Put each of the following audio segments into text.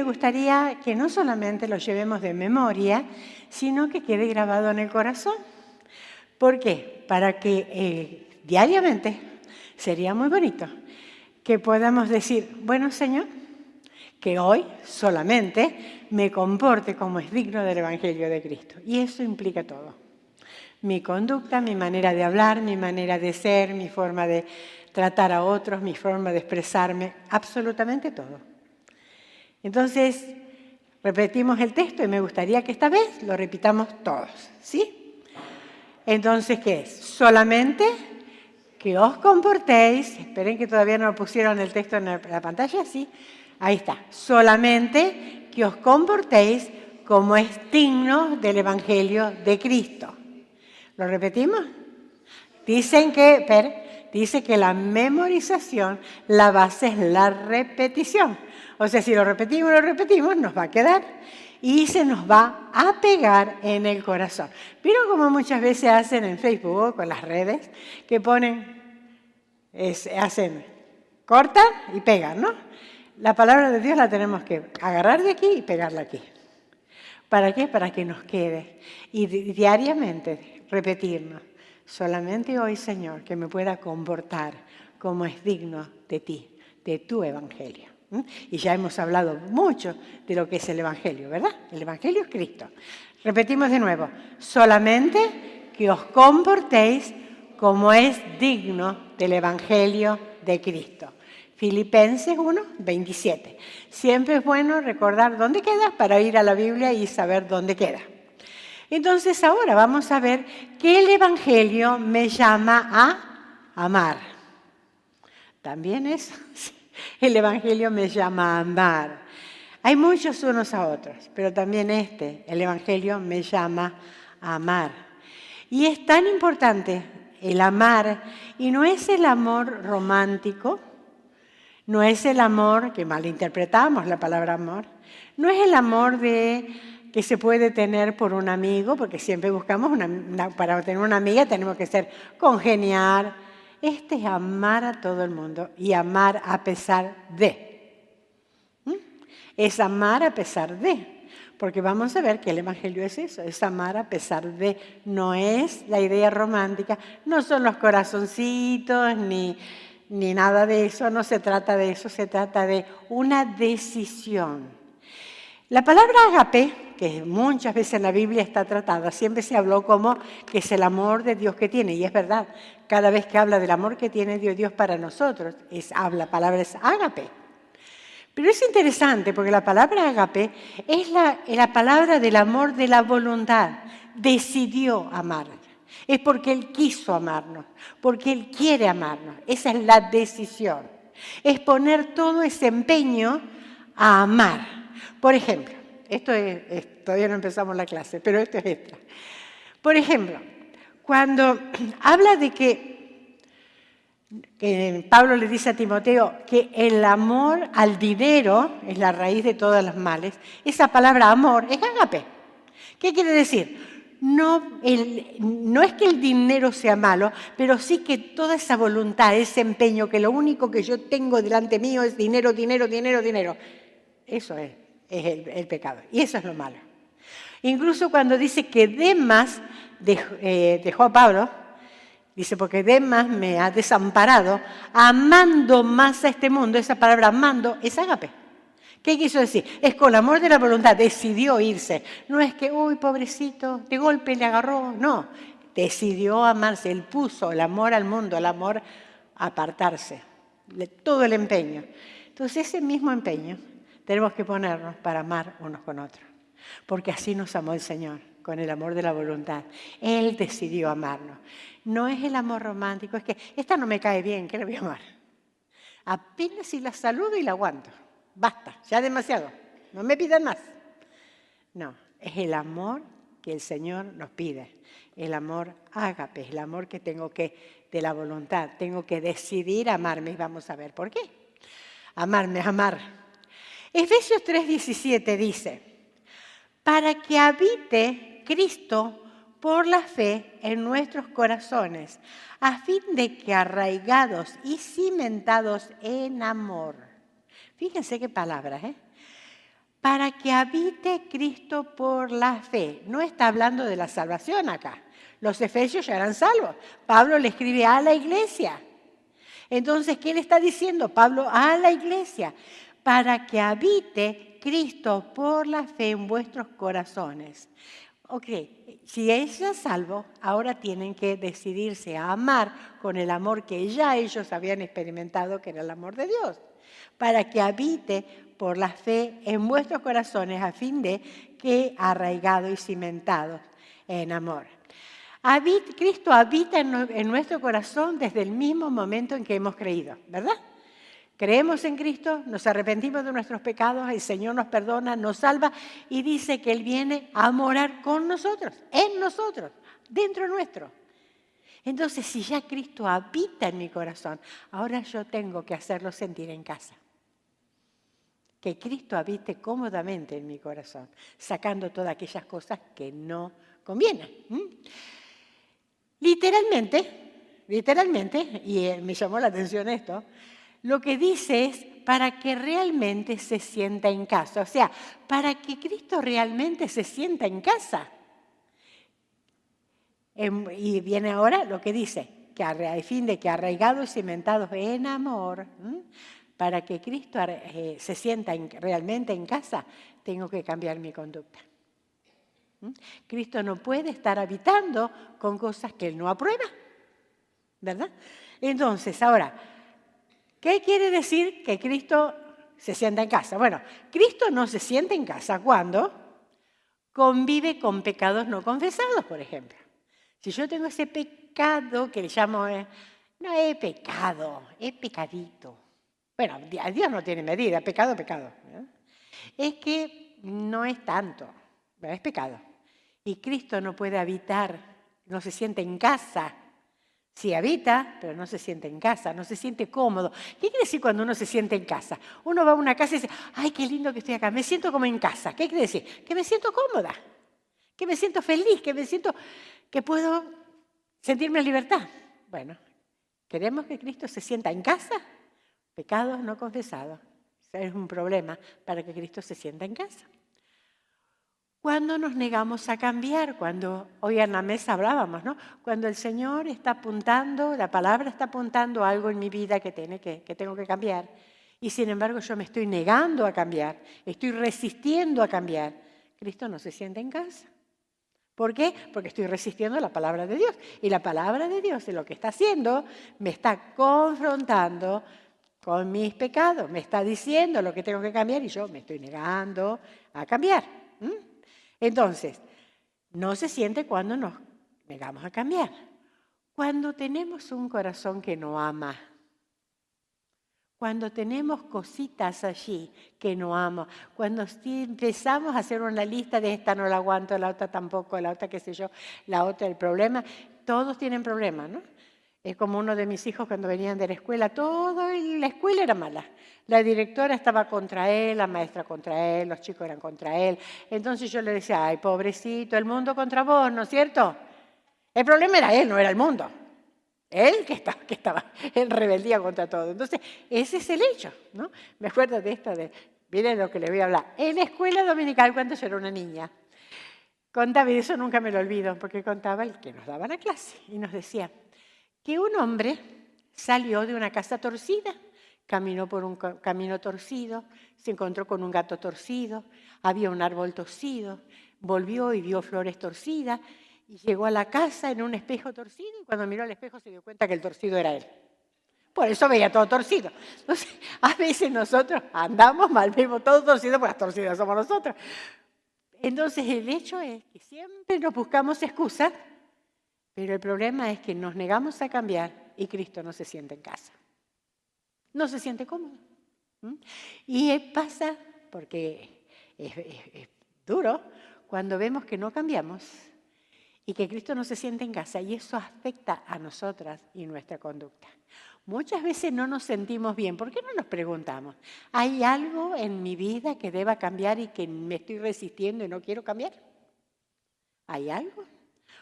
gustaría que no solamente lo llevemos de memoria, sino que quede grabado en el corazón. ¿Por qué? Para que diariamente, sería muy bonito, que podamos decir, bueno, Señor, que hoy solamente me comporte como es digno del Evangelio de Cristo. Y eso implica todo. Mi conducta, mi manera de hablar, mi manera de ser, mi forma de tratar a otros, mi forma de expresarme, absolutamente todo. Entonces, repetimos el texto y me gustaría que esta vez lo repitamos todos, ¿sí? Entonces, ¿qué es? Solamente que os comportéis, esperen que todavía no lo pusieron el texto en la pantalla, sí, ahí está. Solamente que os comportéis como es digno del Evangelio de Cristo. ¿Lo repetimos? Dice que la memorización, la base es la repetición. O sea, si lo repetimos, nos va a quedar y se nos va a pegar en el corazón. ¿Vieron cómo muchas veces hacen en Facebook o con las redes? Que hacen, cortan y pegan, ¿no? La palabra de Dios la tenemos que agarrar de aquí y pegarla aquí. ¿Para qué? Para que nos quede. Y diariamente repetirnos. Solamente hoy, Señor, que me pueda comportar como es digno de ti, de tu Evangelio. Y ya hemos hablado mucho de lo que es el Evangelio, ¿verdad? El Evangelio es Cristo. Repetimos de nuevo. Solamente que os comportéis como es digno del Evangelio de Cristo. Filipenses 1, 27. Siempre es bueno recordar dónde queda para ir a la Biblia y saber dónde queda. Entonces ahora vamos a ver que el Evangelio me llama a amar. También eso, el Evangelio me llama a amar. Hay muchos unos a otros, pero también el Evangelio me llama a amar. Y es tan importante el amar, y no es el amor romántico, no es el amor, que malinterpretamos la palabra amor, no es el amor que se puede tener por un amigo, porque siempre buscamos para tener una amiga tenemos que ser congeniar. Este es amar a todo el mundo y amar a pesar de. Es amar a pesar de. Porque vamos a ver que el Evangelio es eso, es amar a pesar de. No es la idea romántica, no son los corazoncitos ni nada de eso, no se trata de eso, se trata de una decisión. La palabra ágape, que muchas veces en la Biblia está tratada, siempre se habló como que es el amor de Dios que tiene, y es verdad, cada vez que habla del amor que tiene Dios para nosotros, la palabra es ágape. Pero es interesante porque la palabra ágape es la palabra del amor de la voluntad, decidió amar. Es porque Él quiso amarnos, porque Él quiere amarnos. Esa es la decisión. Es poner todo ese empeño a amar. Por ejemplo, todavía no empezamos la clase, pero esto es extra. Por ejemplo, cuando habla de que Pablo le dice a Timoteo que el amor al dinero es la raíz de todos los males, esa palabra amor es ágape. ¿Qué quiere decir? No es que el dinero sea malo, pero sí que toda esa voluntad, ese empeño, que lo único que yo tengo delante mío es dinero, dinero, dinero, dinero. Eso es el pecado. Y eso es lo malo. Incluso cuando dice que Demas dejó a Pablo, dice, porque Demas me ha desamparado, amando más a este mundo. Esa palabra amando es ágape. ¿Qué quiso decir? Es con el amor de la voluntad, decidió irse. No es que, uy, pobrecito, de golpe le agarró. No, decidió amarse. Él puso el amor al mundo, el amor a apartarse. Todo el empeño. Entonces, ese mismo empeño tenemos que ponernos para amar unos con otros. Porque así nos amó el Señor, con el amor de la voluntad. Él decidió amarnos. No es el amor romántico, es que esta no me cae bien, ¿qué le voy a amar? Apenas si la saludo y la aguanto. Basta, ya demasiado. No me pidan más. No, es el amor que el Señor nos pide. El amor ágape, el amor que tengo de la voluntad. Tengo que decidir amarme y vamos a ver por qué. Amarme, amar. Efesios 3:17 dice, para que habite Cristo por la fe en nuestros corazones, a fin de que arraigados y cimentados en amor. Fíjense qué palabras, para que habite Cristo por la fe. No está hablando de la salvación acá. Los efesios ya eran salvos. Pablo le escribe a la iglesia. Entonces, ¿qué le está diciendo Pablo a la iglesia? Para que habite Cristo por la fe en vuestros corazones. Ok, si es ya salvo, ahora tienen que decidirse a amar con el amor que ya ellos habían experimentado, que era el amor de Dios. Para que habite por la fe en vuestros corazones a fin de que arraigado y cimentado en amor. Cristo habita en nuestro corazón desde el mismo momento en que hemos creído, ¿verdad? Creemos en Cristo, nos arrepentimos de nuestros pecados, el Señor nos perdona, nos salva y dice que Él viene a morar con nosotros, en nosotros, dentro nuestro. Entonces, si ya Cristo habita en mi corazón, ahora yo tengo que hacerlo sentir en casa. Que Cristo habite cómodamente en mi corazón, sacando todas aquellas cosas que no convienen. Literalmente, y me llamó la atención esto, lo que dice es para que realmente se sienta en casa. O sea, para que Cristo realmente se sienta en casa. Y viene ahora lo que dice, que a fin de que arraigados y cimentados en amor, para que Cristo se sienta realmente en casa, tengo que cambiar mi conducta. Cristo no puede estar habitando con cosas que Él no aprueba, ¿verdad? Entonces, ahora, ¿qué quiere decir que Cristo se sienta en casa? Bueno, Cristo no se sienta en casa cuando convive con pecados no confesados, por ejemplo. Si yo tengo ese pecado que le llamo, no es pecado, es pecadito. Bueno, Dios no tiene medida, pecado, pecado. Es que no es tanto, es pecado. Y Cristo no puede habitar, no se siente en casa. Sí habita, pero no se siente en casa, no se siente cómodo. ¿Qué quiere decir cuando uno se siente en casa? Uno va a una casa y dice, ¡ay, qué lindo que estoy acá! Me siento como en casa. ¿Qué quiere decir? Que me siento cómoda, que me siento feliz, que puedo sentirme en libertad. Bueno, ¿queremos que Cristo se sienta en casa? Pecados no confesados. Ese es un problema para que Cristo se sienta en casa. Cuando nos negamos a cambiar, cuando hoy en la mesa hablábamos, ¿no? Cuando el Señor está apuntando, la palabra está apuntando algo en mi vida que tengo que cambiar, y sin embargo yo me estoy negando a cambiar, estoy resistiendo a cambiar, Cristo no se siente en casa. ¿Por qué? Porque estoy resistiendo la palabra de Dios, y la palabra de Dios, lo que está haciendo, me está confrontando con mis pecados, me está diciendo lo que tengo que cambiar y yo me estoy negando a cambiar. Entonces, no se siente cuando nos negamos a cambiar. Cuando tenemos un corazón que no ama, cuando tenemos cositas allí que no amo, cuando empezamos a hacer una lista de esta no la aguanto, la otra tampoco, la otra qué sé yo, la otra el problema, todos tienen problemas, ¿no? Es como uno de mis hijos cuando venían de la escuela, toda la escuela era mala. La directora estaba contra él, la maestra contra él, los chicos eran contra él. Entonces yo le decía, ay, pobrecito, el mundo contra vos, ¿no es cierto? El problema era él, no era el mundo. Él que estaba en rebeldía contra todo. Entonces, ese es el hecho, ¿no? Me acuerdo de esto, miren lo que le voy a hablar. En la escuela dominical, cuando yo era una niña, contaba, y eso nunca me lo olvido, porque contaba el que nos daba la clase, y nos decía que un hombre salió de una casa torcida, caminó por un camino torcido, se encontró con un gato torcido, había un árbol torcido, volvió y vio flores torcidas, y llegó a la casa en un espejo torcido, y cuando miró al espejo se dio cuenta que el torcido era él. Por eso veía todo torcido. Entonces, a veces nosotros andamos mal, vemos todo torcido, porque las torcidas somos nosotros. Entonces, el hecho es que siempre nos buscamos excusas, pero el problema es que nos negamos a cambiar y Cristo no se siente en casa. No se siente cómodo. Y pasa, porque es duro, cuando vemos que no cambiamos y que Cristo no se siente en casa, y eso afecta a nosotras y nuestra conducta. Muchas veces no nos sentimos bien. ¿Por qué no nos preguntamos? ¿Hay algo en mi vida que deba cambiar y que me estoy resistiendo y no quiero cambiar? ¿Hay algo?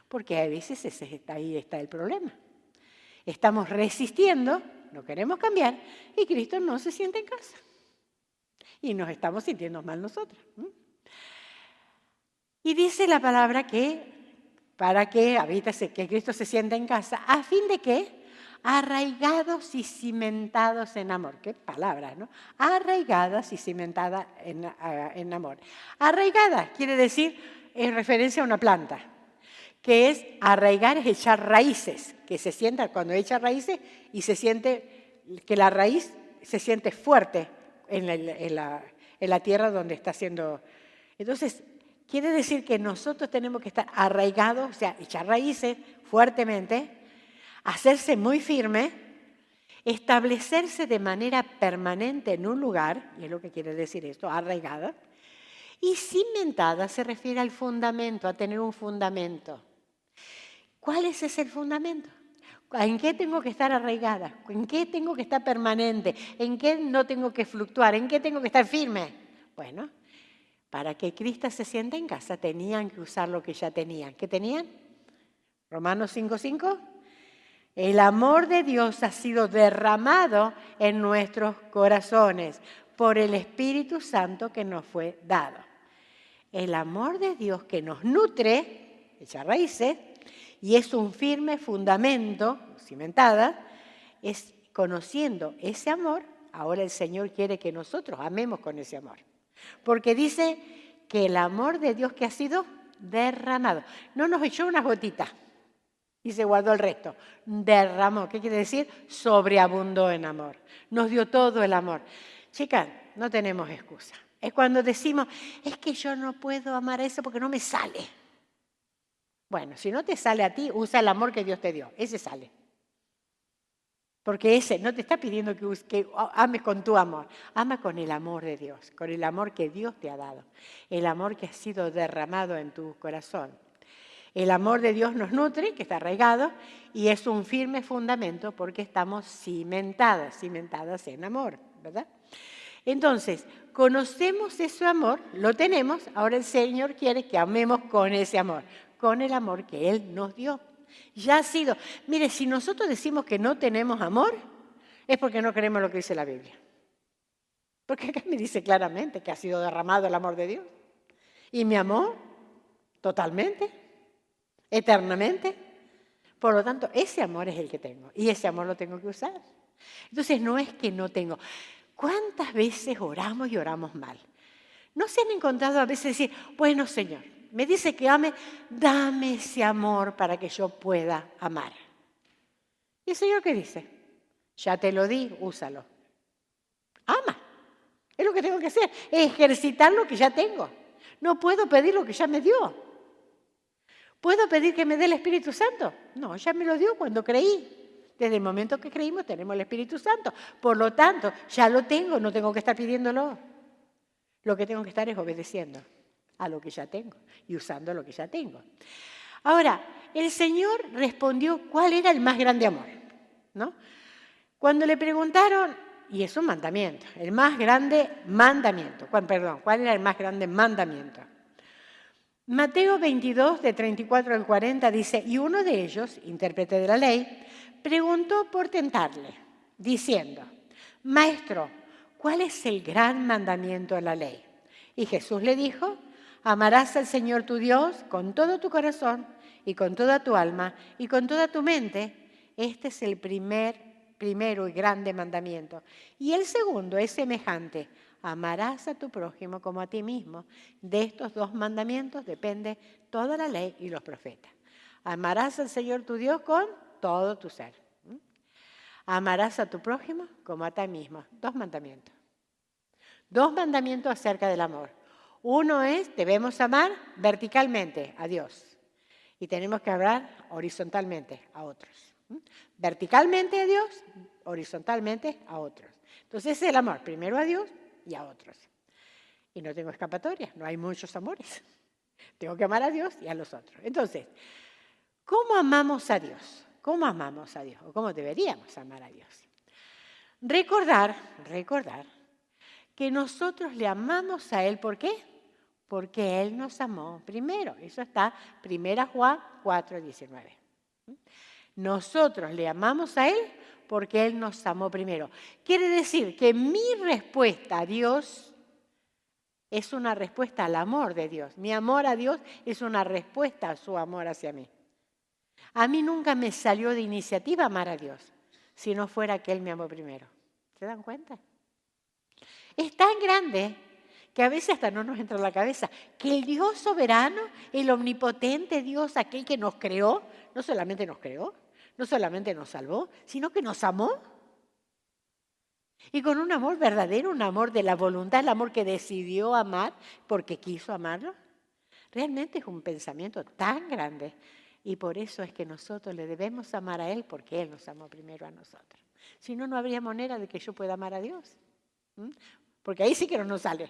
Porque a veces ahí está el problema. Estamos resistiendo, no queremos cambiar, y Cristo no se siente en casa. y nos estamos sintiendo mal nosotros. Y dice la palabra que para que que Cristo se sienta en casa, a fin de que arraigados y cimentados en amor. Qué palabras, ¿no? Arraigadas y cimentadas en amor. Arraigada quiere decir, en referencia a una planta, que es arraigar, es echar raíces, que se sienta cuando echa raíces y se siente que la raíz se siente fuerte en la tierra donde está haciendo. Entonces, quiere decir que nosotros tenemos que estar arraigados, o sea, echar raíces fuertemente, hacerse muy firme, establecerse de manera permanente en un lugar, y es lo que quiere decir esto, arraigada, y cimentada se refiere al fundamento, a tener un fundamento. ¿Cuál es ese fundamento? ¿En qué tengo que estar arraigada? ¿En qué tengo que estar permanente? ¿En qué no tengo que fluctuar? ¿En qué tengo que estar firme? Bueno, para que Cristo se sienta en casa tenían que usar lo que ya tenían. ¿Qué tenían? Romanos 5:5. El amor de Dios ha sido derramado en nuestros corazones por el Espíritu Santo que nos fue dado. El amor de Dios que nos nutre, echa raíces, y es un firme fundamento, cimentada, es conociendo ese amor. Ahora el Señor quiere que nosotros amemos con ese amor. Porque dice que el amor de Dios que ha sido derramado. No nos echó unas gotitas y se guardó el resto. Derramó, ¿qué quiere decir? Sobreabundó en amor. Nos dio todo el amor. Chicas, no tenemos excusa. Es cuando decimos, es que yo no puedo amar a eso porque no me sale. Bueno, si no te sale a ti, usa el amor que Dios te dio. Ese sale. Porque ese no te está pidiendo que ames con tu amor. Ama con el amor de Dios, con el amor que Dios te ha dado. El amor que ha sido derramado en tu corazón. El amor de Dios nos nutre, que está arraigado, y es un firme fundamento porque estamos cimentadas en amor, ¿verdad? Entonces, conocemos ese amor, lo tenemos, ahora el Señor quiere que amemos con ese amor, con el amor que Él nos dio. Ya ha sido. Mire, si nosotros decimos que no tenemos amor, es porque no creemos lo que dice la Biblia. Porque acá me dice claramente que ha sido derramado el amor de Dios. Y me amó totalmente, eternamente. Por lo tanto, ese amor es el que tengo. Y ese amor lo tengo que usar. Entonces, no es que no tengo. ¿Cuántas veces oramos y oramos mal? ¿No se han encontrado a veces decir, bueno, Señor, me dice que ame, dame ese amor para que yo pueda amar? ¿Y el Señor qué dice? Ya te lo di, úsalo. Ama. Es lo que tengo que hacer, ejercitar lo que ya tengo. No puedo pedir lo que ya me dio. ¿Puedo pedir que me dé el Espíritu Santo? No, ya me lo dio cuando creí. Desde el momento que creímos tenemos el Espíritu Santo. Por lo tanto, ya lo tengo, no tengo que estar pidiéndolo. Lo que tengo que estar es obedeciendo a lo que ya tengo y usando lo que ya tengo. Ahora, el Señor respondió cuál era el más grande amor, ¿no? Cuando le preguntaron, y es un mandamiento, el más grande mandamiento, ¿cuál era el más grande mandamiento? Mateo 22, de 34 al 40, dice, y uno de ellos, intérprete de la ley, preguntó por tentarle, diciendo, Maestro, ¿cuál es el gran mandamiento de la ley? Y Jesús le dijo, amarás al Señor tu Dios con todo tu corazón y con toda tu alma y con toda tu mente. Este es el primero y grande mandamiento. Y el segundo es semejante, amarás a tu prójimo como a ti mismo. De estos dos mandamientos depende toda la ley y los profetas. Amarás al Señor tu Dios con todo tu ser. Amarás a tu prójimo como a ti mismo. Dos mandamientos. Dos mandamientos acerca del amor. Uno es, debemos amar verticalmente a Dios. Y tenemos que hablar horizontalmente a otros. Verticalmente a Dios, horizontalmente a otros. Entonces es el amor, primero a Dios y a otros. Y no tengo escapatoria, no hay muchos amores. Tengo que amar a Dios y a los otros. Entonces, ¿cómo amamos a Dios? ¿Cómo amamos a Dios? ¿O cómo deberíamos amar a Dios? Recordar que nosotros le amamos a Él, ¿por qué? Porque Él nos amó primero. Eso está 1 Juan 4:19. Nosotros le amamos a Él porque Él nos amó primero. Quiere decir que mi respuesta a Dios es una respuesta al amor de Dios. Mi amor a Dios es una respuesta a su amor hacia mí. A mí nunca me salió de iniciativa amar a Dios, si no fuera que Él me amó primero. ¿Se dan cuenta? Es tan grande que a veces hasta no nos entra en la cabeza que el Dios soberano, el omnipotente Dios, aquel que nos creó, no solamente nos creó, no solamente nos salvó, sino que nos amó. Y con un amor verdadero, un amor de la voluntad, el amor que decidió amar porque quiso amarlo. Realmente es un pensamiento tan grande. Y por eso es que nosotros le debemos amar a Él porque Él nos amó primero a nosotros. Si no, no habría manera de que yo pueda amar a Dios. Porque ahí sí que no nos sale.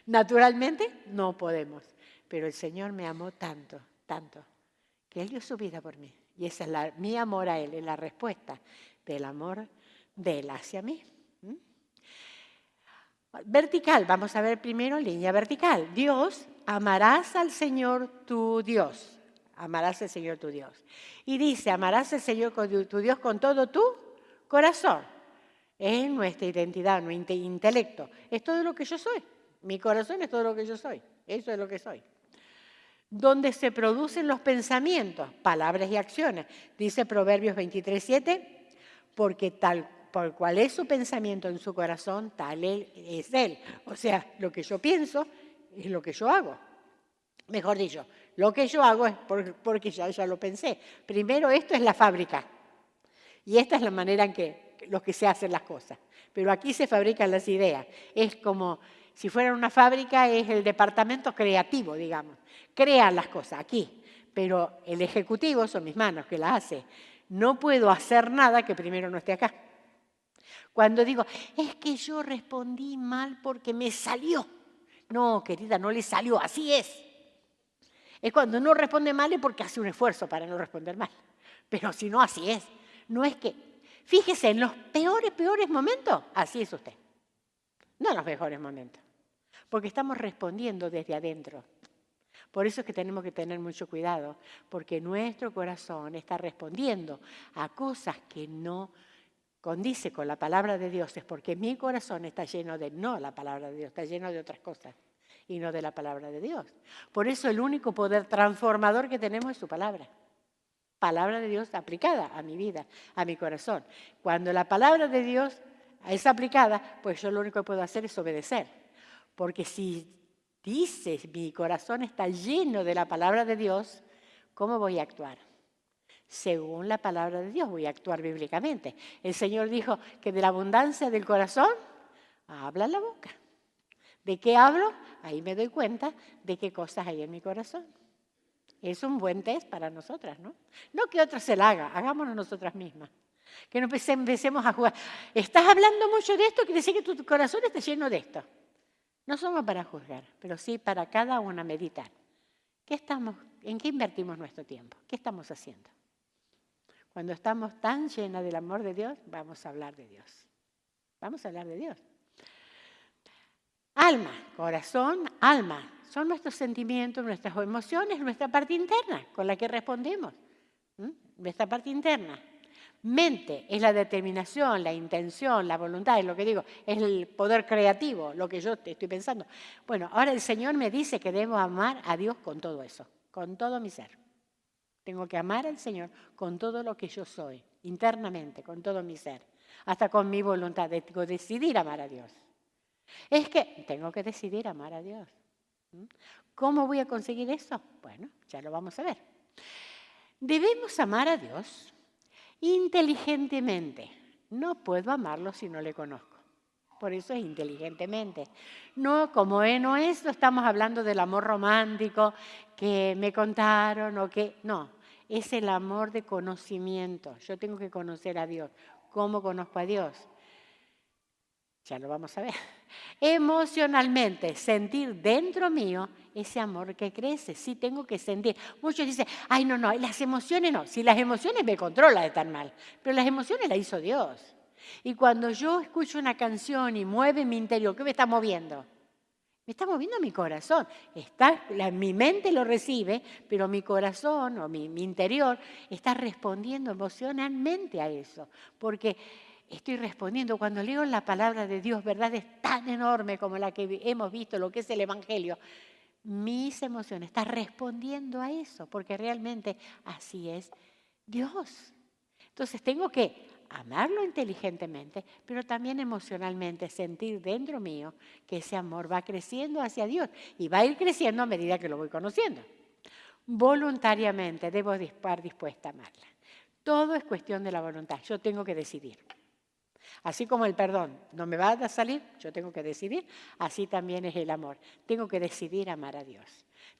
Naturalmente no podemos. Pero el Señor me amó tanto, tanto, que Él dio su vida por mí. Y esa es mi amor a Él, es la respuesta del amor de Él hacia mí. Vertical, vamos a ver primero línea vertical. Dios, amarás al Señor tu Dios. Amarás al Señor tu Dios. Y dice, amarás al Señor tu Dios con todo tu corazón. Es nuestra identidad, nuestro intelecto. Es todo lo que yo soy. Mi corazón es todo lo que yo soy. Eso es lo que soy. Donde se producen los pensamientos, palabras y acciones. Dice Proverbios 23:7, porque tal por cual es su pensamiento en su corazón, tal es él. O sea, lo que yo pienso es lo que yo hago. Mejor dicho, lo que yo hago es porque ya lo pensé. Primero, esto es la fábrica. Y esta es la manera en que se hacen las cosas. Pero aquí se fabrican las ideas. Es como si fuera una fábrica, es el departamento creativo, digamos. Crean las cosas aquí. Pero el ejecutivo son mis manos que las hacen. No puedo hacer nada que primero no esté acá. Cuando digo, es que yo respondí mal porque me salió. No, querida, no le salió, así es. Es cuando no responde mal es porque hace un esfuerzo para no responder mal. Pero si no, así es. No es que, fíjese, en los peores momentos, así es usted. No en los mejores momentos. Porque estamos respondiendo desde adentro. Por eso es que tenemos que tener mucho cuidado, porque nuestro corazón está respondiendo a cosas que no condice con la palabra de Dios, es porque mi corazón está lleno de no la palabra de Dios, está lleno de otras cosas y no de la palabra de Dios. Por eso el único poder transformador que tenemos es su palabra. Palabra de Dios aplicada a mi vida, a mi corazón. Cuando la palabra de Dios es aplicada, pues yo lo único que puedo hacer es obedecer. Porque si dice mi corazón está lleno de la palabra de Dios, ¿cómo voy a actuar? Según la palabra de Dios, voy a actuar bíblicamente. El Señor dijo que de la abundancia del corazón habla la boca. ¿De qué hablo? Ahí me doy cuenta de qué cosas hay en mi corazón. Es un buen test para nosotras, ¿no? No que otro se la haga, hagámonos nosotras mismas. Que no empecemos a jugar. Estás hablando mucho de esto, quiere decir que tu corazón está lleno de esto. No somos para juzgar, pero sí para cada una meditar. ¿En qué invertimos nuestro tiempo? ¿Qué estamos haciendo? Cuando estamos tan llenas del amor de Dios, vamos a hablar de Dios. Vamos a hablar de Dios. Alma, corazón, alma. Son nuestros sentimientos, nuestras emociones, nuestra parte interna con la que respondemos. Nuestra parte interna. Mente es la determinación, la intención, la voluntad, es lo que digo, es el poder creativo, lo que yo estoy pensando. Bueno, ahora el Señor me dice que debo amar a Dios con todo eso, con todo mi ser. Tengo que amar al Señor con todo lo que yo soy, internamente, con todo mi ser, hasta con mi voluntad, tengo que decidir amar a Dios. Es que tengo que decidir amar a Dios. ¿Cómo voy a conseguir eso? Bueno, ya lo vamos a ver. Debemos amar a Dios inteligentemente. No puedo amarlo si no le conozco. Por eso es inteligentemente. No, como no es, no estamos hablando del amor romántico que me contaron o que... No, es el amor de conocimiento. Yo tengo que conocer a Dios. ¿Cómo conozco a Dios? Ya lo vamos a ver. Emocionalmente, sentir dentro mío ese amor que crece. Sí, tengo que sentir. Muchos dicen, ay, no, las emociones no. Si las emociones me controlan, están mal. Pero las emociones las hizo Dios. Y cuando yo escucho una canción y mueve mi interior, ¿qué me está moviendo? Me está moviendo mi corazón. Mi mente lo recibe, pero mi corazón o mi interior está respondiendo emocionalmente a eso. Porque estoy respondiendo. Cuando leo la palabra de Dios, verdades tan enormes como la que hemos visto, lo que es el Evangelio, mis emociones están respondiendo a eso, porque realmente así es Dios. Entonces tengo que amarlo inteligentemente, pero también emocionalmente, sentir dentro mío que ese amor va creciendo hacia Dios y va a ir creciendo a medida que lo voy conociendo. Voluntariamente debo estar dispuesta a amarla. Todo es cuestión de la voluntad. Yo tengo que decidir. Así como el perdón no me va a salir, yo tengo que decidir, así también es el amor. Tengo que decidir amar a Dios.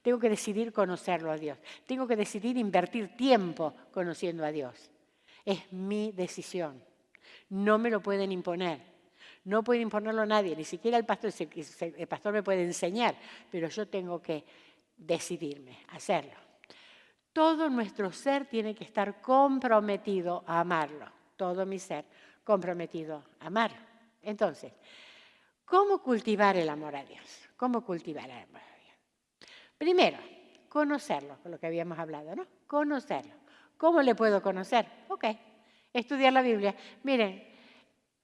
Tengo que decidir conocerlo a Dios. Tengo que decidir invertir tiempo conociendo a Dios. Es mi decisión. No me lo pueden imponer. No puede imponerlo a nadie, ni siquiera el pastor. El pastor me puede enseñar, pero yo tengo que decidirme, hacerlo. Todo nuestro ser tiene que estar comprometido a amarlo. Todo mi ser comprometido a amarlo. Entonces, ¿cómo cultivar el amor a Dios? ¿Cómo cultivar el amor a Dios? Primero, conocerlo, con lo que habíamos hablado, ¿no? Conocerlo. ¿Cómo le puedo conocer? Ok, estudiar la Biblia. Miren,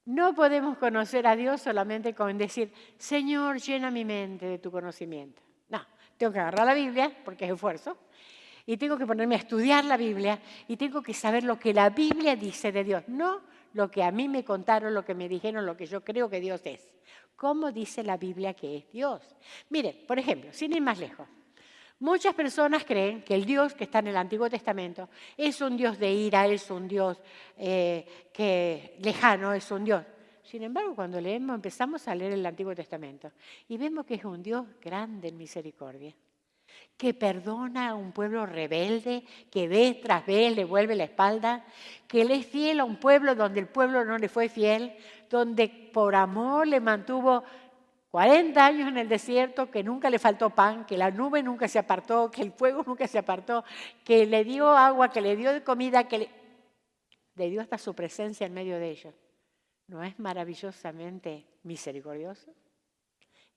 no podemos conocer a Dios solamente con decir, Señor, llena mi mente de tu conocimiento. No, tengo que agarrar la Biblia, porque es esfuerzo, y tengo que ponerme a estudiar la Biblia, y tengo que saber lo que la Biblia dice de Dios, no lo que a mí me contaron, lo que me dijeron, lo que yo creo que Dios es. ¿Cómo dice la Biblia que es Dios? Miren, por ejemplo, sin ir más lejos, muchas personas creen que el Dios que está en el Antiguo Testamento es un Dios de ira, es un Dios lejano, es un Dios. Sin embargo, cuando empezamos a leer el Antiguo Testamento y vemos que es un Dios grande en misericordia, que perdona a un pueblo rebelde, que vez tras vez le vuelve la espalda, que le es fiel a un pueblo donde el pueblo no le fue fiel, donde por amor le mantuvo 40 años en el desierto, que nunca le faltó pan, que la nube nunca se apartó, que el fuego nunca se apartó, que le dio agua, que le dio comida, le dio hasta su presencia en medio de ellos. ¿No es maravillosamente misericordioso?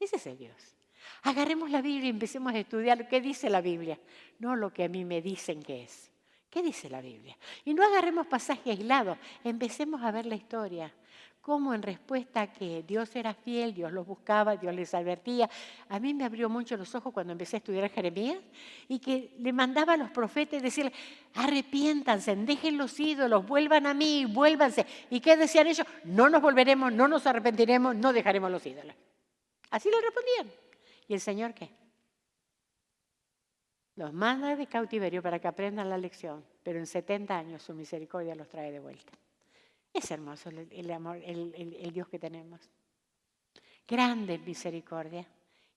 Ese es el Dios. Agarremos la Biblia y empecemos a estudiar qué dice la Biblia, no lo que a mí me dicen que es. ¿Qué dice la Biblia? Y no agarremos pasajes aislados, empecemos a ver la historia. Cómo en respuesta a que Dios era fiel, Dios los buscaba, Dios les advertía. A mí me abrió mucho los ojos cuando empecé a estudiar a Jeremías y que le mandaba a los profetas decirle, arrepiéntanse, dejen los ídolos, vuelvan a mí, vuélvanse. ¿Y qué decían ellos? No nos volveremos, no nos arrepentiremos, no dejaremos los ídolos. Así le respondían. ¿Y el Señor qué? Los manda de cautiverio para que aprendan la lección, pero en 70 años su misericordia los trae de vuelta. Es hermoso el amor, el Dios que tenemos. Grande en misericordia.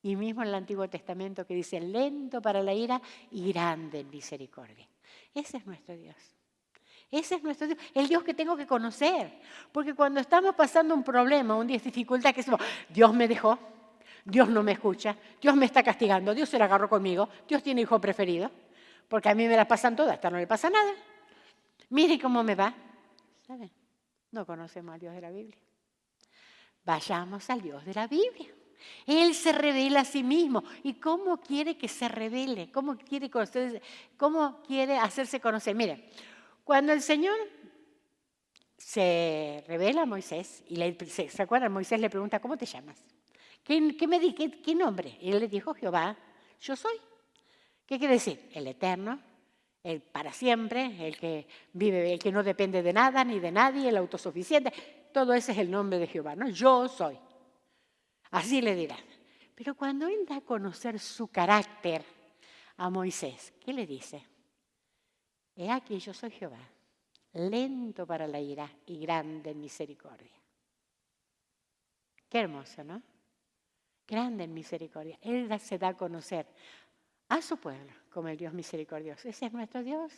Y mismo en el Antiguo Testamento que dice lento para la ira y grande en misericordia. Ese es nuestro Dios. Ese es nuestro Dios, el Dios que tengo que conocer. Porque cuando estamos pasando un problema, una dificultad, que decimos, Dios me dejó, Dios no me escucha, Dios me está castigando, Dios se la agarró conmigo, Dios tiene hijo preferido, porque a mí me las pasan todas, a esta no le pasa nada. Mire cómo me va. ¿Saben? No conocemos al Dios de la Biblia. Vayamos al Dios de la Biblia. Él se revela a sí mismo. ¿Y cómo quiere que se revele? ¿Cómo quiere hacerse conocer? Mire, cuando el Señor se revela a Moisés, y ¿se acuerdan? Moisés le pregunta, ¿cómo te llamas? ¿Qué nombre? Y él le dijo, Jehová, yo soy. ¿Qué quiere decir? El eterno, el para siempre, el que vive, el que no depende de nada ni de nadie, el autosuficiente. Todo ese es el nombre de Jehová, ¿no? Yo soy. Así le dirán. Pero cuando él da a conocer su carácter a Moisés, ¿qué le dice? He aquí, yo soy Jehová, lento para la ira y grande en misericordia. Qué hermoso, ¿no? Grande en misericordia. Él se da a conocer a su pueblo como el Dios misericordioso. Ese es nuestro Dios.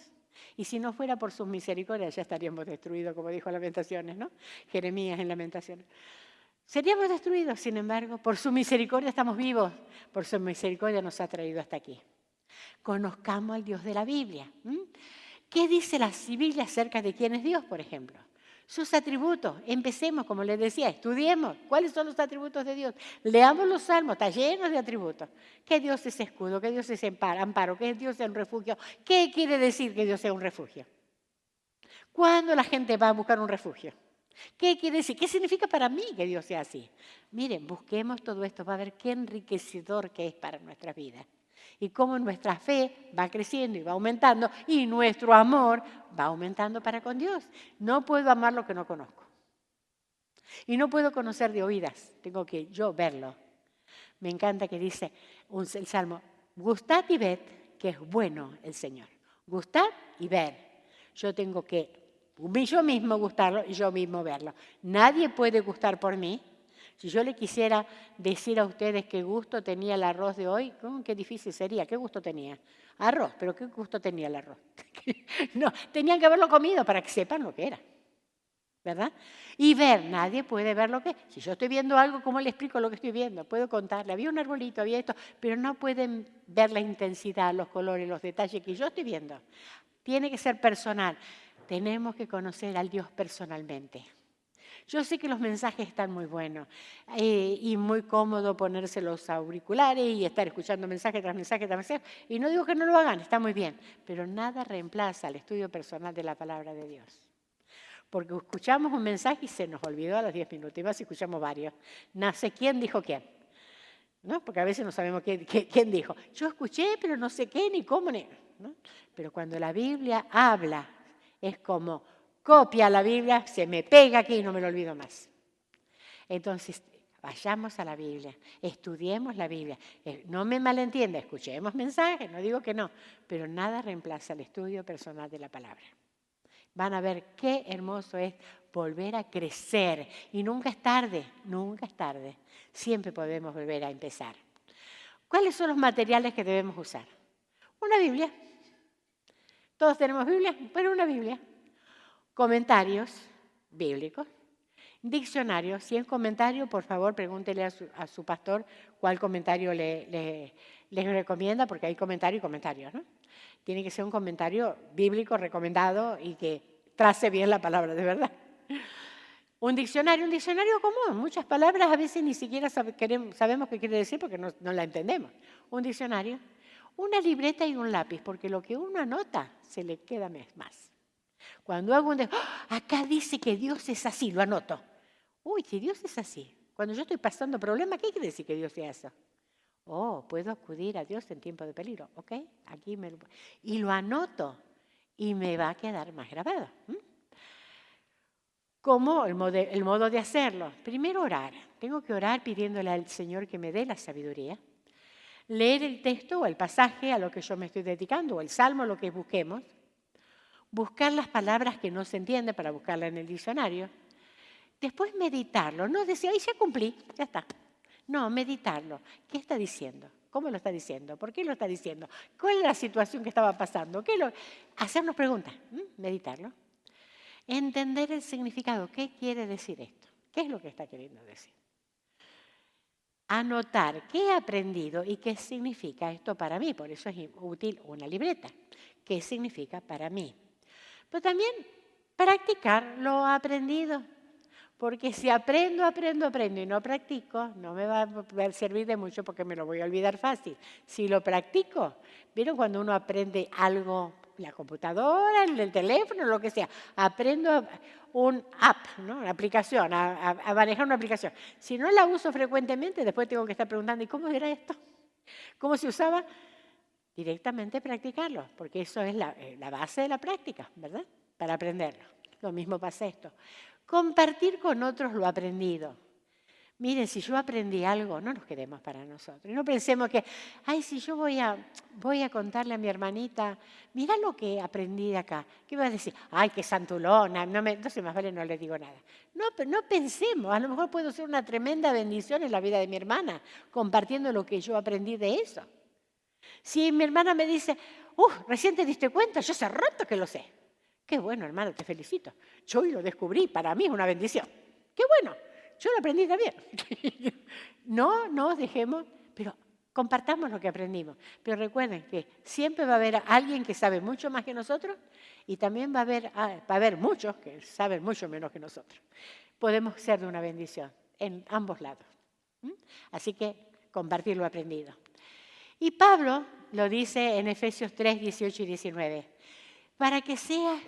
Y si no fuera por sus misericordias, ya estaríamos destruidos, como dijo Lamentaciones, ¿no? Jeremías en Lamentaciones. Seríamos destruidos, sin embargo, por su misericordia estamos vivos, por su misericordia nos ha traído hasta aquí. Conozcamos al Dios de la Biblia. ¿Qué dice la Biblia acerca de quién es Dios, por ejemplo? Sus atributos. Empecemos, como les decía, estudiemos cuáles son los atributos de Dios. Leamos los salmos, está lleno de atributos. Que Dios es escudo, que Dios es amparo, que Dios es un refugio. ¿Qué quiere decir que Dios sea un refugio? ¿Cuándo la gente va a buscar un refugio? ¿Qué quiere decir? ¿Qué significa para mí que Dios sea así? Miren, busquemos todo esto, va a ver qué enriquecedor que es para nuestra vida. Y cómo nuestra fe va creciendo y va aumentando y nuestro amor va aumentando para con Dios. No puedo amar lo que no conozco. Y no puedo conocer de oídas, tengo que yo verlo. Me encanta que dice el Salmo, gustad y ved que es bueno el Señor. Gustad y ver. Yo tengo que yo mismo gustarlo y yo mismo verlo. Nadie puede gustar por mí. Si yo le quisiera decir a ustedes qué gusto tenía el arroz de hoy, qué difícil sería. ¿Qué gusto tenía? Arroz, pero ¿qué gusto tenía el arroz? No, tenían que haberlo comido para que sepan lo que era. ¿Verdad? Y ver, nadie puede ver lo que es. Si yo estoy viendo algo, ¿cómo le explico lo que estoy viendo? Puedo contarle, había un arbolito, había esto, pero no pueden ver la intensidad, los colores, los detalles que yo estoy viendo. Tiene que ser personal. Tenemos que conocer al Dios personalmente. Yo sé que los mensajes están muy buenos y muy cómodo ponerse los auriculares y estar escuchando mensaje tras mensaje tras mensaje. Y no digo que no lo hagan, está muy bien, pero nada reemplaza el estudio personal de la palabra de Dios. Porque escuchamos un mensaje y se nos olvidó a los 10 minutos, y más si escuchamos varios. No sé quién dijo quién, ¿no? Porque a veces no sabemos quién dijo. Yo escuché, pero no sé qué, ni cómo, ¿no? Pero cuando la Biblia habla, es como copia la Biblia, se me pega aquí y no me lo olvido más. Entonces, vayamos a la Biblia, estudiemos la Biblia. No me malentienda, escuchemos mensajes, no digo que no, pero nada reemplaza el estudio personal de la palabra. Van a ver qué hermoso es volver a crecer. Y nunca es tarde, nunca es tarde. Siempre podemos volver a empezar. ¿Cuáles son los materiales que debemos usar? Una Biblia. ¿Todos tenemos Biblia? Pero una Biblia. Comentarios bíblicos. Diccionario. Si es comentario, por favor, pregúntele a su pastor cuál comentario les recomienda, porque hay comentario y comentarios, ¿no? Tiene que ser un comentario bíblico recomendado y que trace bien la palabra, de verdad. Un diccionario común. Muchas palabras a veces ni siquiera sabemos qué quiere decir porque no la entendemos. Un diccionario, una libreta y un lápiz, porque lo que uno anota se le queda más. Cuando hago acá dice que Dios es así, lo anoto. Uy, que Dios es así. Cuando yo estoy pasando problemas, ¿qué quiere decir que Dios sea eso? Puedo acudir a Dios en tiempo de peligro, ¿ok? Y lo anoto y me va a quedar más grabado. ¿Cómo? El modo de hacerlo. Primero orar. Tengo que orar pidiéndole al Señor que me dé la sabiduría. Leer el texto o el pasaje a lo que yo me estoy dedicando, o el salmo, lo que busquemos. Buscar las palabras que no se entienden para buscarlas en el diccionario. Después meditarlo. No decir, ya cumplí, ya está. No, meditarlo. ¿Qué está diciendo? ¿Cómo lo está diciendo? ¿Por qué lo está diciendo? ¿Cuál es la situación que estaba pasando? Hacernos preguntas, meditarlo. Entender el significado. ¿Qué quiere decir esto? ¿Qué es lo que está queriendo decir? Anotar qué he aprendido y qué significa esto para mí. Por eso es útil una libreta. ¿Qué significa para mí? Pero también practicar lo aprendido. Porque si aprendo y no practico, no me va a servir de mucho porque me lo voy a olvidar fácil. Si lo practico, ¿vieron cuando uno aprende algo, la computadora, el teléfono, lo que sea? Aprendo un app, ¿no? Una aplicación, a manejar una aplicación. Si no la uso frecuentemente, después tengo que estar preguntando, ¿y cómo era esto? ¿Cómo se usaba? Directamente practicarlo, porque eso es la base de la práctica, ¿verdad? Para aprenderlo. Lo mismo pasa esto. Compartir con otros lo aprendido. Miren, si yo aprendí algo, no nos quedemos para nosotros. No pensemos que, si yo voy a contarle a mi hermanita, mira lo que aprendí de acá. ¿Qué vas a decir? Qué santulona. Entonces más vale no le digo nada. No pensemos, a lo mejor puedo ser una tremenda bendición en la vida de mi hermana, compartiendo lo que yo aprendí de eso. Si mi hermana me dice, recién te diste cuenta, yo hace rato que lo sé. Qué bueno, hermano, te felicito. Yo hoy lo descubrí, para mí es una bendición. Qué bueno, yo lo aprendí también. No nos dejemos, pero compartamos lo que aprendimos. Pero recuerden que siempre va a haber alguien que sabe mucho más que nosotros y también va a haber muchos que saben mucho menos que nosotros. Podemos ser de una bendición en ambos lados. Así que compartir lo aprendido. Y Pablo lo dice en Efesios 3, 18 y 19. Para que seas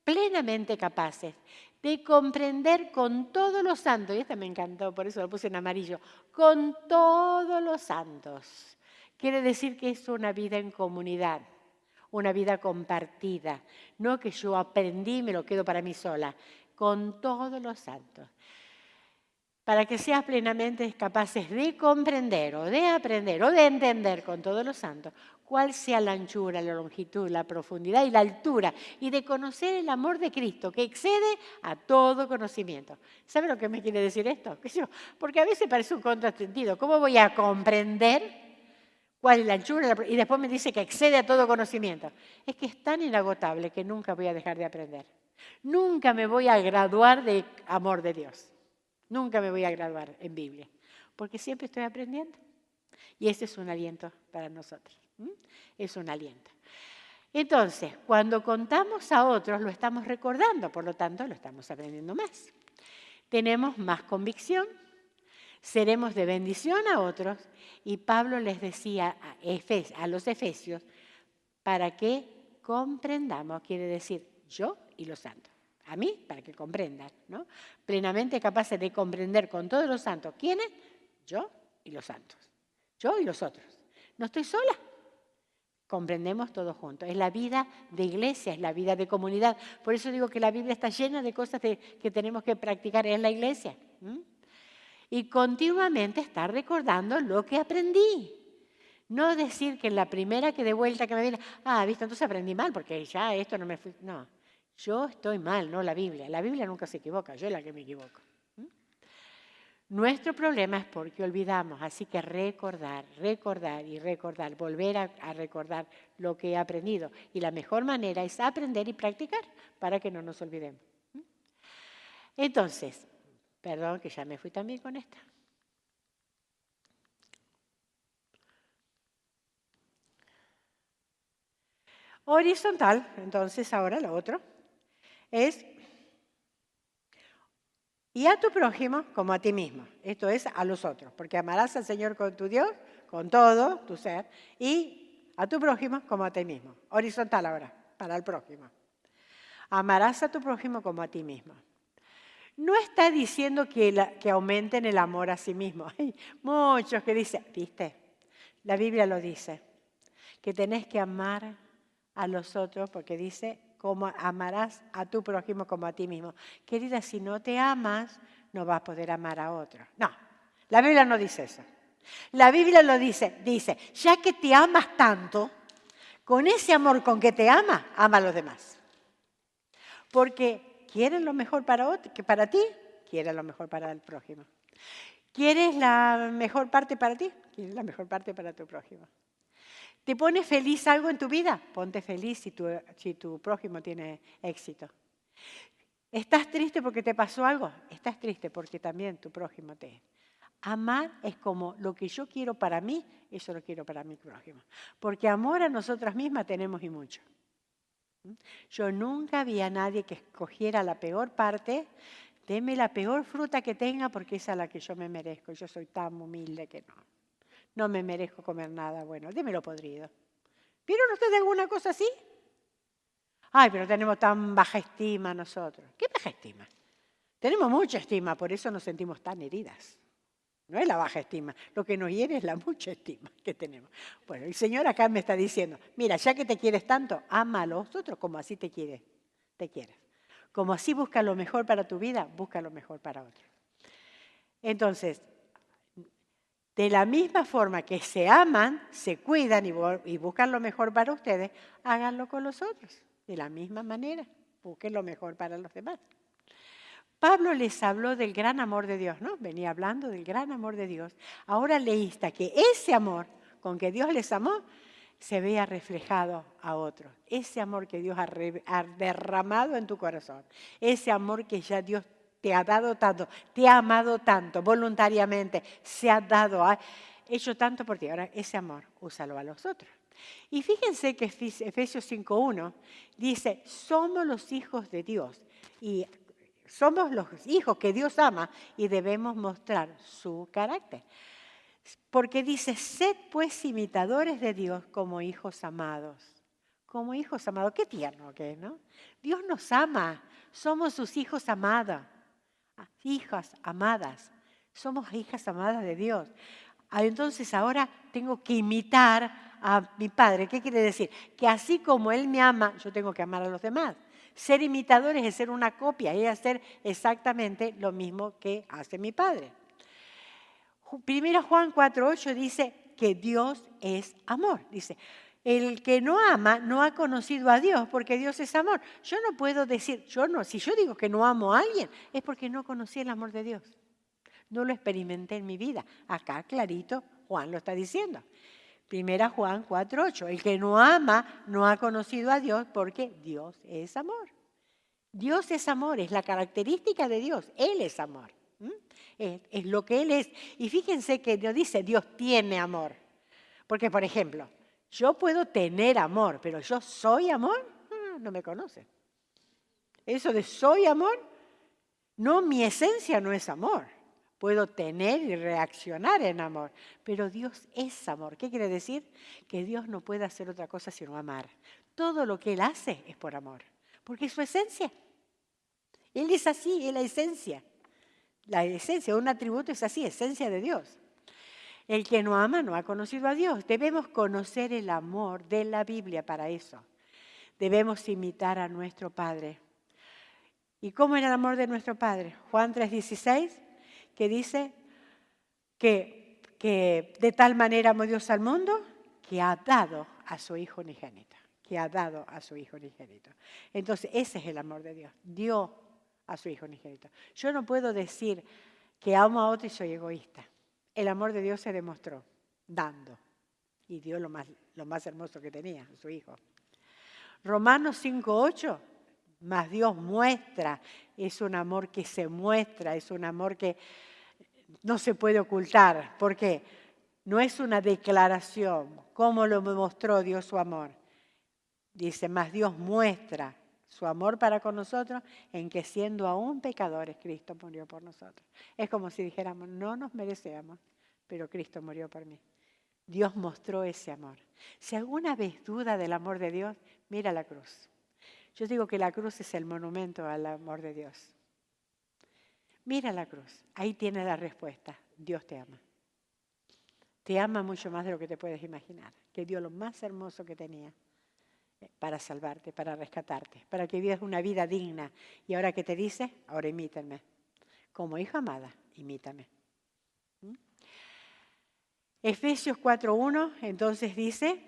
plenamente capaces de comprender con todos los santos, y esta me encantó, por eso lo puse en amarillo, con todos los santos. Quiere decir que es una vida en comunidad, una vida compartida, no que yo aprendí y me lo quedo para mí sola, con todos los santos. Para que seas plenamente capaces de comprender o de aprender o de entender con todos los santos cuál sea la anchura, la longitud, la profundidad y la altura, y de conocer el amor de Cristo que excede a todo conocimiento. ¿Sabe lo que me quiere decir esto? Porque a veces parece un contrasentido. ¿Cómo voy a comprender cuál es la anchura y después me dice que excede a todo conocimiento? Es que es tan inagotable que nunca voy a dejar de aprender. Nunca me voy a graduar de amor de Dios. Nunca me voy a graduar en Biblia, porque siempre estoy aprendiendo. Y ese es un aliento para nosotros. Es un aliento. Entonces, cuando contamos a otros, lo estamos recordando, por lo tanto, lo estamos aprendiendo más. Tenemos más convicción, seremos de bendición a otros, y Pablo les decía a los efesios, para que comprendamos, quiere decir yo y los santos. A mí, para que comprendan, ¿no? Plenamente capaces de comprender con todos los santos. ¿Quiénes? Yo y los santos. Yo y los otros. No estoy sola. Comprendemos todos juntos. Es la vida de iglesia, es la vida de comunidad. Por eso digo que la Biblia está llena de cosas que tenemos que practicar en la iglesia. Y continuamente estar recordando lo que aprendí. No decir que en la primera que de vuelta que me viene, viste, entonces aprendí mal porque ya esto no me fui. No. Yo estoy mal, no la Biblia. La Biblia nunca se equivoca, yo es la que me equivoco. Nuestro problema es porque olvidamos, así que recordar, volver a recordar lo que he aprendido. Y la mejor manera es aprender y practicar para que no nos olvidemos. Entonces, perdón que ya me fui también con esta. Horizontal, entonces ahora lo otro. Es, y a tu prójimo como a ti mismo. Esto es a los otros, porque amarás al Señor con tu Dios, con todo tu ser, y a tu prójimo como a ti mismo. Horizontal ahora, para el prójimo. Amarás a tu prójimo como a ti mismo. No está diciendo que aumenten el amor a sí mismo. Hay muchos que dicen, ¿viste? La Biblia lo dice, que tenés que amar a los otros, porque dice, como amarás a tu prójimo como a ti mismo. Querida, si no te amas, no vas a poder amar a otro. No, la Biblia no dice eso. La Biblia lo dice, ya que te amas tanto, con ese amor con que te amas, ama a los demás. Porque quieren lo mejor para ti, quieren lo mejor para el prójimo. ¿Quieres la mejor parte para ti? Quieres la mejor parte para tu prójimo. ¿Te pone feliz algo en tu vida? Ponte feliz si tu prójimo tiene éxito. ¿Estás triste porque te pasó algo? Estás triste porque también tu prójimo te... Amar es como lo que yo quiero para mí, eso lo quiero para mi prójimo. Porque amor a nosotras mismas tenemos y mucho. Yo nunca vi a nadie que escogiera la peor parte. Deme la peor fruta que tenga porque esa es la que yo me merezco. Yo soy tan humilde que no. No me merezco comer nada bueno, démelo podrido. ¿Vieron ustedes alguna cosa así? Ay, pero tenemos tan baja estima nosotros. ¿Qué baja estima? Tenemos mucha estima, por eso nos sentimos tan heridas. No es la baja estima, lo que nos hiere es la mucha estima que tenemos. Bueno, el Señor acá me está diciendo, mira, ya que te quieres tanto, ama a los otros como así te quieres. Como así busca lo mejor para tu vida, busca lo mejor para otros. Entonces, de la misma forma que se aman, se cuidan y buscan lo mejor para ustedes, háganlo con los otros. De la misma manera, busquen lo mejor para los demás. Pablo les habló del gran amor de Dios, ¿no? Venía hablando del gran amor de Dios. Ahora le insta que ese amor con que Dios les amó se vea reflejado a otros. Ese amor que Dios ha derramado en tu corazón. Ese amor que ya Dios te ha dado tanto, te ha amado tanto, voluntariamente, se ha dado, ha hecho tanto por ti. Ahora, ese amor, úsalo a los otros. Y fíjense que Efesios 5:1 dice, somos los hijos de Dios y somos los hijos que Dios ama y debemos mostrar su carácter. Porque dice, sed pues imitadores de Dios como hijos amados. como hijos amados. Qué tierno que es, ¿no? Dios nos ama, somos sus hijos amados, hijas amadas, somos hijas amadas de Dios. Entonces ahora tengo que imitar a mi Padre. ¿Qué quiere decir? Que así como Él me ama, yo tengo que amar a los demás. Ser imitadores es ser una copia y hacer exactamente lo mismo que hace mi Padre. Primero Juan 4:8 dice que Dios es amor. Dice, el que no ama no ha conocido a Dios porque Dios es amor. Yo no puedo decir, si yo digo que no amo a alguien, es porque no conocí el amor de Dios. No lo experimenté en mi vida. Acá clarito Juan lo está diciendo. Primera Juan 4:8. El que no ama no ha conocido a Dios porque Dios es amor. Dios es amor, es la característica de Dios. Él es amor. Es lo que Él es. Y fíjense que Dios dice, Dios tiene amor. Porque, por ejemplo, yo puedo tener amor, pero yo soy amor, no me conoce. Eso de soy amor, no, mi esencia no es amor. Puedo tener y reaccionar en amor, pero Dios es amor. ¿Qué quiere decir? Que Dios no puede hacer otra cosa sino amar. Todo lo que Él hace es por amor, porque es su esencia. Él es así, es la esencia. La esencia, un atributo es así, esencia de Dios. El que no ama no ha conocido a Dios. Debemos conocer el amor de la Biblia para eso. Debemos imitar a nuestro Padre. ¿Y cómo era el amor de nuestro Padre? Juan 3:16, que dice que de tal manera amó Dios al mundo que ha dado a su Hijo unigénito. Que ha dado a su Hijo unigénito. Entonces, ese es el amor de Dios. Dio a su Hijo unigénito. Yo no puedo decir que amo a otro y soy egoísta. El amor de Dios se demostró dando. Y dio lo más hermoso que tenía, su Hijo. Romanos 5:8. Mas Dios muestra, es un amor que se muestra, es un amor que no se puede ocultar. ¿Por qué? No es una declaración. ¿Cómo lo mostró Dios su amor? Dice, mas Dios muestra su amor para con nosotros en que siendo aún pecadores, Cristo murió por nosotros. Es como si dijéramos, no nos merecemos, pero Cristo murió por mí. Dios mostró ese amor. Si alguna vez duda del amor de Dios, mira la cruz. Yo digo que la cruz es el monumento al amor de Dios. Mira la cruz, ahí tienes la respuesta. Dios te ama. Te ama mucho más de lo que te puedes imaginar. Que dio lo más hermoso que tenía para salvarte, para rescatarte, para que vivas una vida digna. Y ahora que te dice, ahora imítame. Como hija amada, imítame. Efesios 4:1, entonces dice,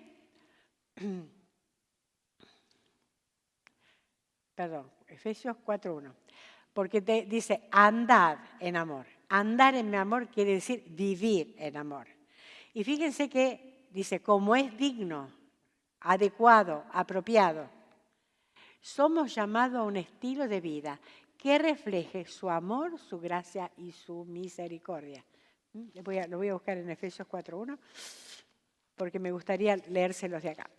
Efesios 4:1, porque te dice, andad en amor. Andar en mi amor quiere decir vivir en amor. Y fíjense que dice, como es digno, adecuado, apropiado. Somos llamados a un estilo de vida que refleje su amor, su gracia y su misericordia. Lo voy a buscar en Efesios 4:1 porque me gustaría leérselos de acá.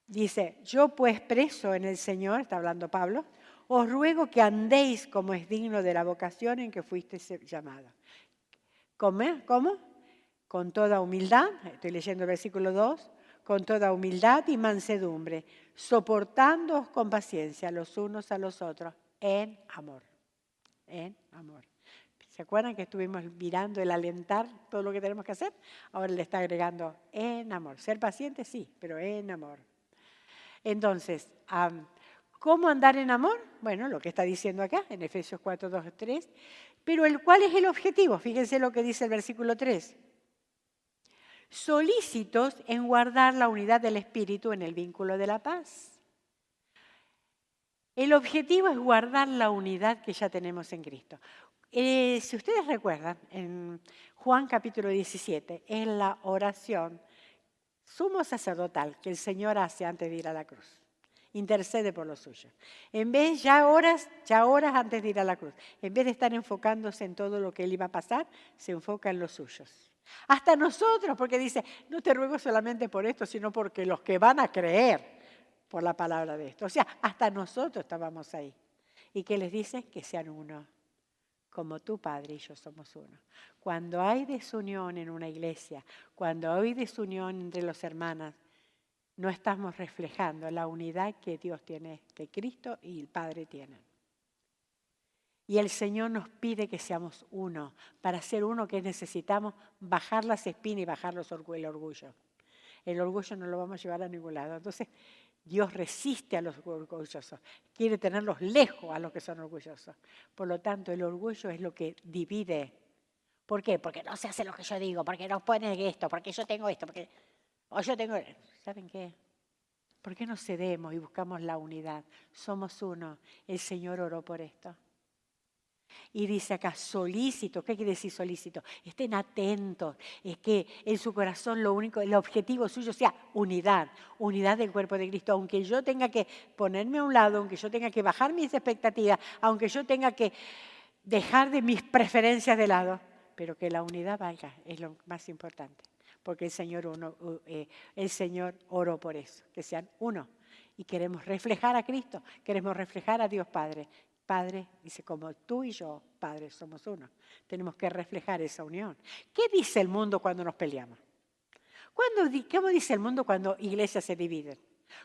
Dice, yo pues preso en el Señor, está hablando Pablo, os ruego que andéis como es digno de la vocación en que fuisteis llamados. ¿Cómo? Con toda humildad, estoy leyendo el versículo 2, con toda humildad y mansedumbre, soportándoos con paciencia los unos a los otros, en amor. En amor. ¿Se acuerdan que estuvimos mirando el alentar todo lo que tenemos que hacer? Ahora le está agregando en amor. Ser paciente, sí, pero en amor. Entonces, ¿cómo andar en amor? Bueno, lo que está diciendo acá, en Efesios 4, 2, 3. Pero ¿cuál es el objetivo? Fíjense lo que dice el versículo 3. Solícitos en guardar la unidad del Espíritu en el vínculo de la paz. El objetivo es guardar la unidad que ya tenemos en Cristo. Si ustedes recuerdan, en Juan capítulo 17, en la oración sumo sacerdotal que el Señor hace antes de ir a la cruz. Intercede por los suyos. En vez, ya horas antes de ir a la cruz, en vez de estar enfocándose en todo lo que Él iba a pasar, se enfoca en los suyos. Hasta nosotros, porque dice, no te ruego solamente por esto, sino porque los que van a creer por la palabra de esto. O sea, hasta nosotros estábamos ahí. ¿Y qué les dice? Que sean uno, como tu Padre y yo somos uno. Cuando hay desunión en una iglesia, cuando hay desunión entre los hermanos, no estamos reflejando la unidad que Dios tiene, que Cristo y el Padre tienen. Y el Señor nos pide que seamos uno. Para ser uno, que necesitamos bajar las espinas y bajar el orgullo. El orgullo no lo vamos a llevar a ningún lado. Entonces, Dios resiste a los orgullosos. Quiere tenerlos lejos a los que son orgullosos. Por lo tanto, el orgullo es lo que divide. ¿Por qué? Porque no se hace lo que yo digo, porque no ponen esto, porque yo tengo esto, porque... O yo tengo... ¿Saben qué? ¿Por qué no cedemos y buscamos la unidad? Somos uno. El Señor oró por esto. Y dice acá, solícito. ¿Qué quiere decir solícito? Estén atentos. Es que en su corazón lo único, el objetivo suyo sea unidad. Unidad del cuerpo de Cristo. Aunque yo tenga que ponerme a un lado, aunque yo tenga que bajar mis expectativas, aunque yo tenga que dejar de mis preferencias de lado, pero que la unidad valga, es lo más importante. Porque el Señor oró por eso, que sean uno. Y queremos reflejar a Cristo, queremos reflejar a Dios Padre. Padre, dice, como tú y yo, Padre, somos uno. Tenemos que reflejar esa unión. ¿Qué dice el mundo cuando nos peleamos? ¿Cómo dice el mundo cuando iglesias se dividen?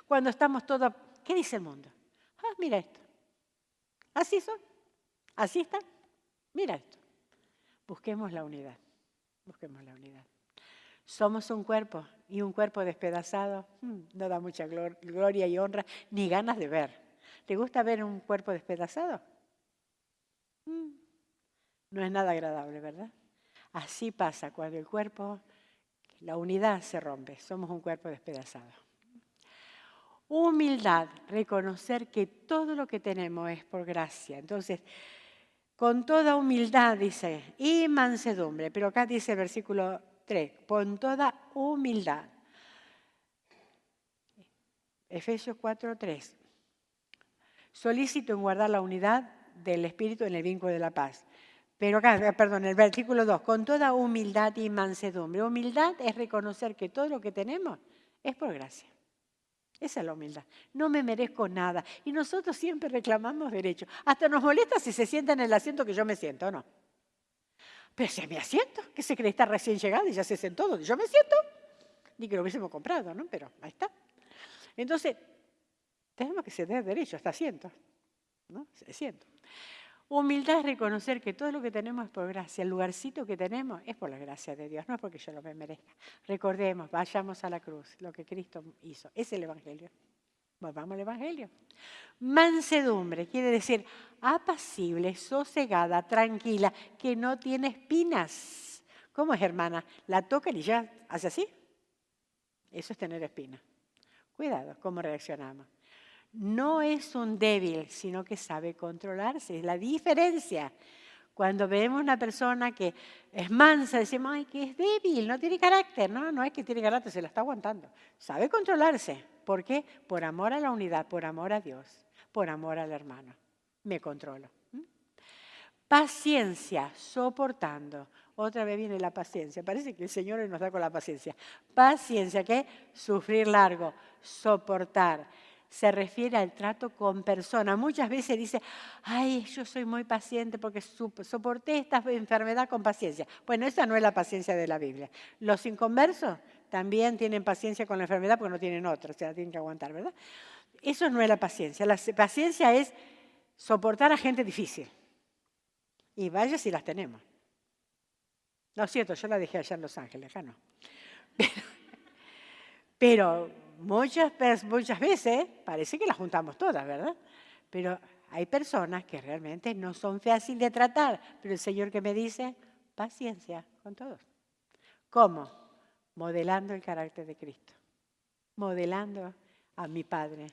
Cuando estamos todos... ¿Qué dice el mundo? Ah, mira esto. Así son. Así están. Mira esto. Busquemos la unidad. Busquemos la unidad. Somos un cuerpo y un cuerpo despedazado no da mucha gloria y honra ni ganas de ver. ¿Te gusta ver un cuerpo despedazado? No es nada agradable, ¿verdad? Así pasa cuando el cuerpo, la unidad se rompe. Somos un cuerpo despedazado. Humildad, reconocer que todo lo que tenemos es por gracia. Entonces, con toda humildad dice, y mansedumbre. Pero acá dice el versículo 3, con toda humildad. Efesios 4:3. Solícito en guardar la unidad del Espíritu en el vínculo de la paz. Pero acá, perdón, el versículo 2, con toda humildad y mansedumbre. Humildad es reconocer que todo lo que tenemos es por gracia. Esa es la humildad. No me merezco nada. Y nosotros siempre reclamamos derechos. Hasta nos molesta si se sienta en el asiento que yo me siento, ¿o no? Pero si es mi asiento, que se cree estar recién llegado y ya se sentó donde yo me siento. Ni que lo hubiésemos comprado, ¿no? Pero ahí está. Entonces, tenemos que ceder derecho a este asiento, ¿no? Asiento. Humildad es reconocer que todo lo que tenemos es por gracia. El lugarcito que tenemos es por la gracia de Dios, no es porque yo lo merezca. Recordemos, vayamos a la cruz, lo que Cristo hizo. Es el Evangelio. Volvamos al Evangelio. Mansedumbre quiere decir apacible, sosegada, tranquila, que no tiene espinas. ¿Cómo es, hermana? La tocan y ya hace así. Eso es tener espinas. Cuidado, ¿cómo reaccionamos? No es un débil, sino que sabe controlarse. Es la diferencia. Cuando vemos una persona que es mansa, decimos, ay, que es débil, no tiene carácter. No, no es que tiene carácter, se la está aguantando. Sabe controlarse. ¿Por qué? Por amor a la unidad, por amor a Dios, por amor al hermano. Me controlo. Paciencia, soportando. Otra vez viene la paciencia. Parece que el Señor nos da con la paciencia. Paciencia, ¿qué? Sufrir largo, soportar. Se refiere al trato con personas. Muchas veces dice, ay, yo soy muy paciente porque soporté esta enfermedad con paciencia. Bueno, esa no es la paciencia de la Biblia. Los inconversos también tienen paciencia con la enfermedad porque no tienen otra, o sea, tienen que aguantar, ¿verdad? Eso no es la paciencia. La paciencia es soportar a gente difícil. Y vaya si las tenemos. No es cierto, yo la dejé allá en Los Ángeles, acá no. Pero muchas veces parece que las juntamos todas, ¿verdad? Pero hay personas que realmente no son fáciles de tratar. Pero el Señor que me dice, paciencia con todos. ¿Cómo? Modelando el carácter de Cristo. Modelando a mi Padre.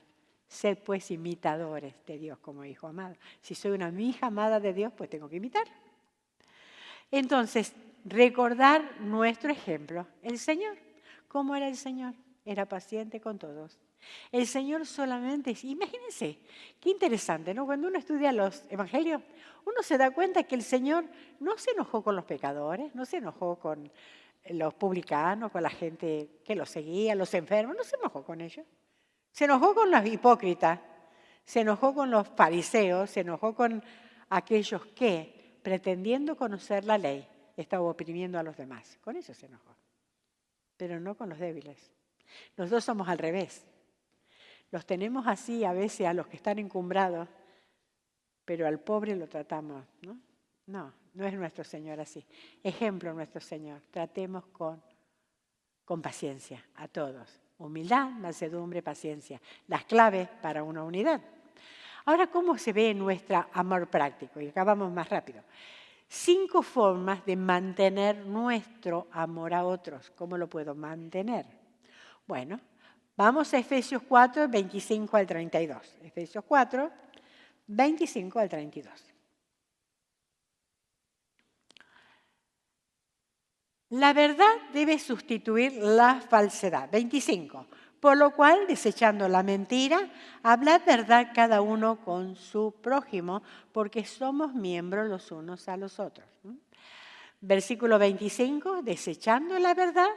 Sed pues imitadores de Dios como hijo amado. Si soy una hija amada de Dios, pues tengo que imitar. Entonces, recordar nuestro ejemplo. El Señor, ¿cómo era el Señor? Era paciente con todos. El Señor solamente, imagínense, qué interesante, ¿no? Cuando uno estudia los evangelios, uno se da cuenta que el Señor no se enojó con los pecadores, no se enojó con los publicanos, con la gente que los seguía, los enfermos, no se enojó con ellos. Se enojó con los hipócritas, se enojó con los fariseos, se enojó con aquellos que, pretendiendo conocer la ley, estaban oprimiendo a los demás. Con eso se enojó, pero no con los débiles. Nosotros somos al revés. Los tenemos así a veces a los que están encumbrados, pero al pobre lo tratamos, ¿no? No es nuestro Señor así. Ejemplo nuestro Señor. Tratemos con paciencia a todos. Humildad, mansedumbre, paciencia. Las claves para una unidad. Ahora, ¿cómo se ve nuestro amor práctico? Y acá vamos más rápido. 5 formas de mantener nuestro amor a otros. ¿Cómo lo puedo mantener? Bueno, vamos a Efesios 4, 25 al 32. Efesios 4, 25 al 32. La verdad debe sustituir la falsedad. 25. Por lo cual, desechando la mentira, hablad verdad cada uno con su prójimo, porque somos miembros los unos a los otros. Versículo 25, desechando la verdad,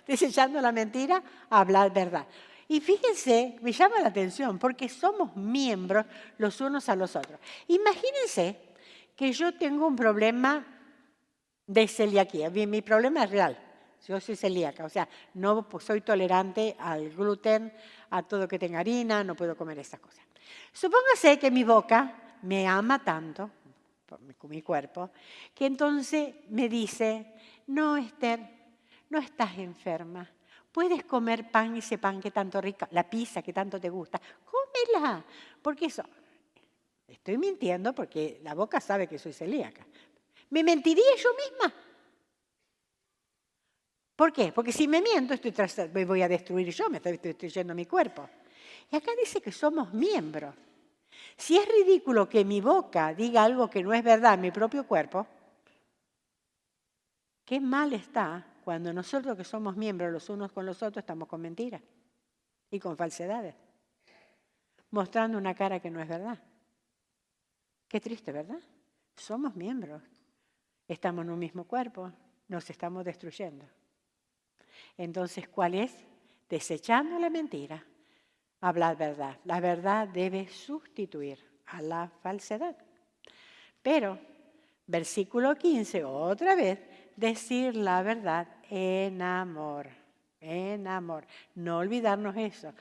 desechando la mentira, hablad verdad. Y fíjense, me llama la atención, porque somos miembros los unos a los otros. Imagínense que yo tengo un problema de celiaquía. Mi problema es real. Yo soy celíaca, o sea, no soy tolerante al gluten, a todo que tenga harina, no puedo comer estas cosas. Supóngase que mi boca me ama tanto, con mi cuerpo, que entonces me dice, no, Esther, no estás enferma. Puedes comer pan, ese pan que tanto rico, la pizza que tanto te gusta, cómela. Porque eso, estoy mintiendo porque la boca sabe que soy celíaca. ¿Me mentiría yo misma? ¿Por qué? Porque si me miento, me voy a destruir yo, me estoy destruyendo mi cuerpo. Y acá dice que somos miembros. Si es ridículo que mi boca diga algo que no es verdad en mi propio cuerpo, qué mal está cuando nosotros que somos miembros los unos con los otros estamos con mentiras y con falsedades, mostrando una cara que no es verdad. Qué triste, ¿verdad? Somos miembros. Estamos en un mismo cuerpo, nos estamos destruyendo. Entonces, ¿cuál es? Desechando la mentira, hablar verdad. La verdad debe sustituir a la falsedad. Pero, versículo 15, otra vez, decir la verdad en amor. En amor. No olvidarnos eso.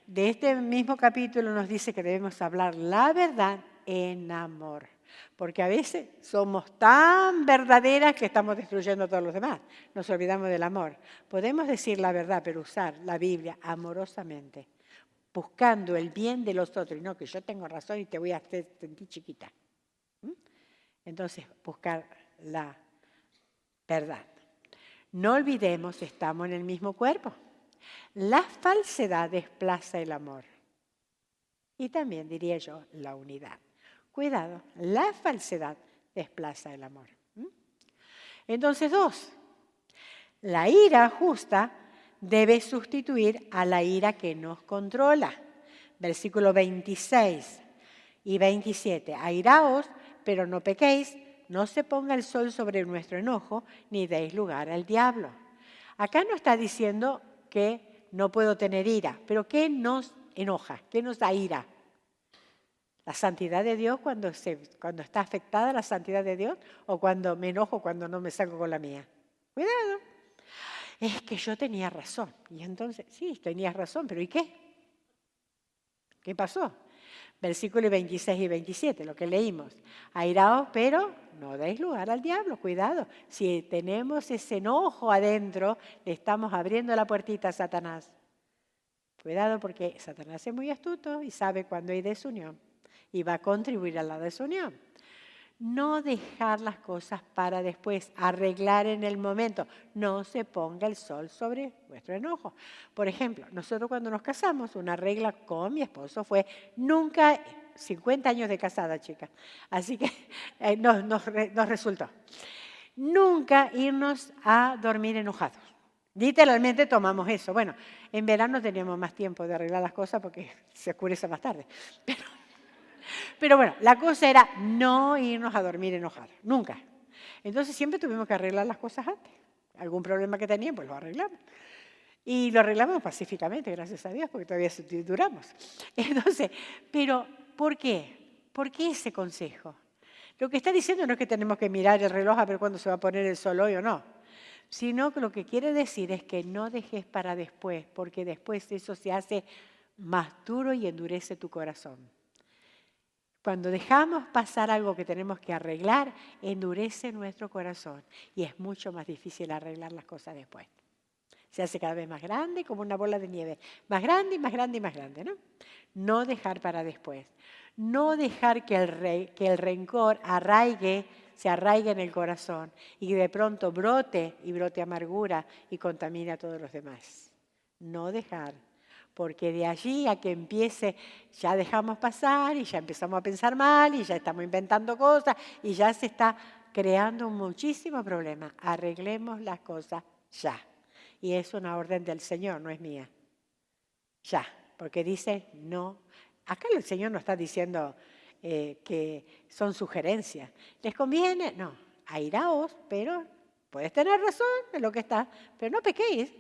De este mismo capítulo nos dice que debemos hablar la verdad en amor. Porque a veces somos tan verdaderas que estamos destruyendo a todos los demás. Nos olvidamos del amor. Podemos decir la verdad, pero usar la Biblia amorosamente, buscando el bien de los otros. Y no que yo tengo razón y te voy a hacer sentir chiquita. Entonces, buscar la verdad. No olvidemos, estamos en el mismo cuerpo. La falsedad desplaza el amor. Y también, diría yo, la unidad. Cuidado, la falsedad desplaza el amor. Entonces, 2. La ira justa debe sustituir a la ira que nos controla. Versículo 26 y 27. Airaos, pero no pequéis, no se ponga el sol sobre nuestro enojo, ni deis lugar al diablo. Acá no está diciendo que no puedo tener ira, pero ¿qué nos enoja? ¿Qué nos da ira? La santidad de Dios cuando está afectada la santidad de Dios o cuando me enojo cuando no me salgo con la mía. Cuidado. Es que yo tenía razón. Y entonces, sí, tenías razón, pero ¿y qué? ¿Qué pasó? Versículos 26 y 27, lo que leímos. Airaos, pero no deis lugar al diablo. Cuidado. Si tenemos ese enojo adentro, le estamos abriendo la puertita a Satanás. Cuidado porque Satanás es muy astuto y sabe cuando hay desunión. Y va a contribuir a la desunión. No dejar las cosas para después, arreglar en el momento. No se ponga el sol sobre vuestro enojo. Por ejemplo, nosotros cuando nos casamos, una regla con mi esposo fue nunca, 50 años de casada, chica, así que nos resultó, nunca irnos a dormir enojados. Literalmente tomamos eso. Bueno, en verano teníamos más tiempo de arreglar las cosas porque se oscurece más tarde. Pero bueno, la cosa era no irnos a dormir enojados, nunca. Entonces siempre tuvimos que arreglar las cosas antes. Algún problema que teníamos, pues lo arreglamos. Y lo arreglamos pacíficamente, gracias a Dios, porque todavía duramos. Entonces, pero ¿por qué? ¿Por qué ese consejo? Lo que está diciendo no es que tenemos que mirar el reloj a ver cuándo se va a poner el sol hoy o no. sino que lo que quiere decir es que no dejes para después, porque después eso se hace más duro y endurece tu corazón. Cuando dejamos pasar algo que tenemos que arreglar, endurece nuestro corazón y es mucho más difícil arreglar las cosas después. Se hace cada vez más grande, como una bola de nieve, más grande y más grande y más grande, ¿no? No dejar para después. No dejar que el rencor se arraigue en el corazón y de pronto brote y brote amargura y contamine a todos los demás. No dejar, porque de allí a que empiece, ya dejamos pasar y ya empezamos a pensar mal y ya estamos inventando cosas y ya se está creando muchísimo problema. Arreglemos las cosas ya. Y es una orden del Señor, no es mía. Ya, porque dice no. Acá el Señor no está diciendo que son sugerencias. ¿Les conviene? No. Airaos, pero puedes tener razón en lo que está, pero no pequéis.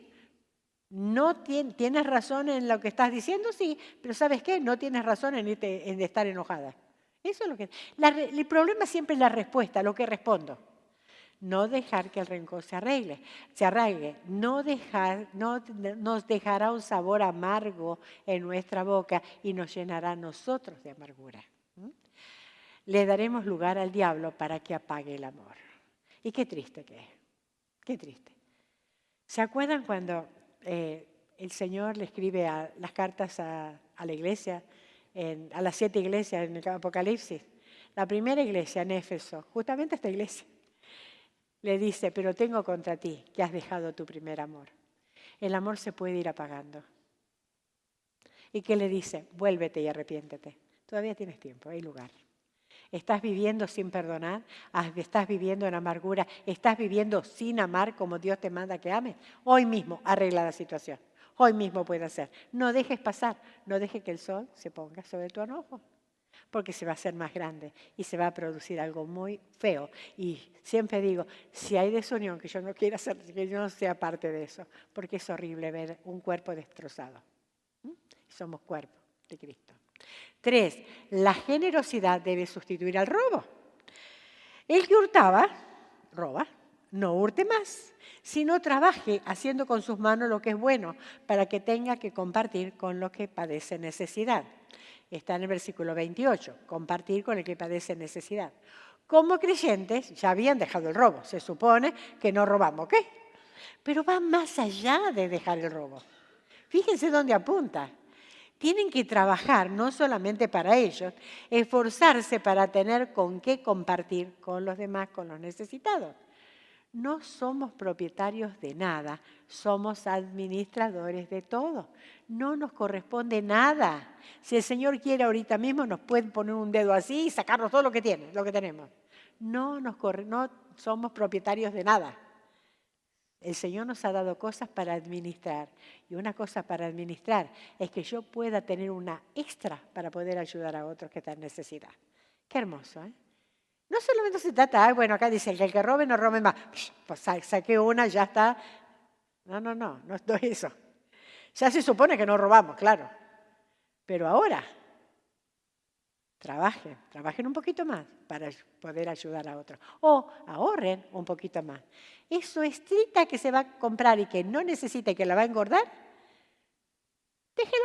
No tienes razón en lo que estás diciendo, sí, pero ¿sabes qué? No tienes razón en estar enojada. Eso es lo que... el problema siempre es la respuesta, lo que respondo. No dejar que el rencor se arraigue. No nos dejará un sabor amargo en nuestra boca y nos llenará a nosotros de amargura. Le daremos lugar al diablo para que apague el amor. Y qué triste que es. Qué triste. ¿Se acuerdan cuando el Señor le escribe las cartas a la iglesia, a las 7 iglesias en el Apocalipsis? La primera iglesia en Éfeso, justamente esta iglesia. Le dice, pero tengo contra ti que has dejado tu primer amor. El amor se puede ir apagando. ¿Y qué le dice? Vuélvete y arrepiéntete. Todavía tienes tiempo, hay lugar. ¿Estás viviendo sin perdonar? ¿Estás viviendo en amargura? ¿Estás viviendo sin amar como Dios te manda que ames? Hoy mismo arregla la situación. Hoy mismo puede hacer. No dejes pasar, no dejes que el sol se ponga sobre tu enojo. Porque se va a hacer más grande y se va a producir algo muy feo. Y siempre digo, si hay desunión, que yo no quiera hacer, que yo no sea parte de eso, porque es horrible ver un cuerpo destrozado. Somos cuerpo de Cristo. 3, la generosidad debe sustituir al robo. El que hurtaba, roba, no hurte más, sino trabaje haciendo con sus manos lo que es bueno, para que tenga que compartir con los que padecen necesidad. Está en el versículo 28, compartir con el que padece necesidad. Como creyentes ya habían dejado el robo, se supone que no robamos, ¿qué? Pero va más allá de dejar el robo. Fíjense dónde apunta. Tienen que trabajar no solamente para ellos, esforzarse para tener con qué compartir con los demás, con los necesitados. No somos propietarios de nada, somos administradores de todo. No nos corresponde nada. Si el Señor quiere ahorita mismo nos puede poner un dedo así y sacarnos todo lo que tenemos. No somos propietarios de nada. El Señor nos ha dado cosas para administrar. Y una cosa para administrar es que yo pueda tener una extra para poder ayudar a otros que están en necesidad. Qué hermoso, ¿eh? No solamente se trata, bueno, acá dice, el que robe no robe más. Pues saqué una, ya está. No es eso. Ya se supone que no robamos, claro. Pero ahora, trabajen un poquito más para poder ayudar a otros. O ahorren un poquito más. Eso estricta que se va a comprar y que no necesita y que la va a engordar, déjelo.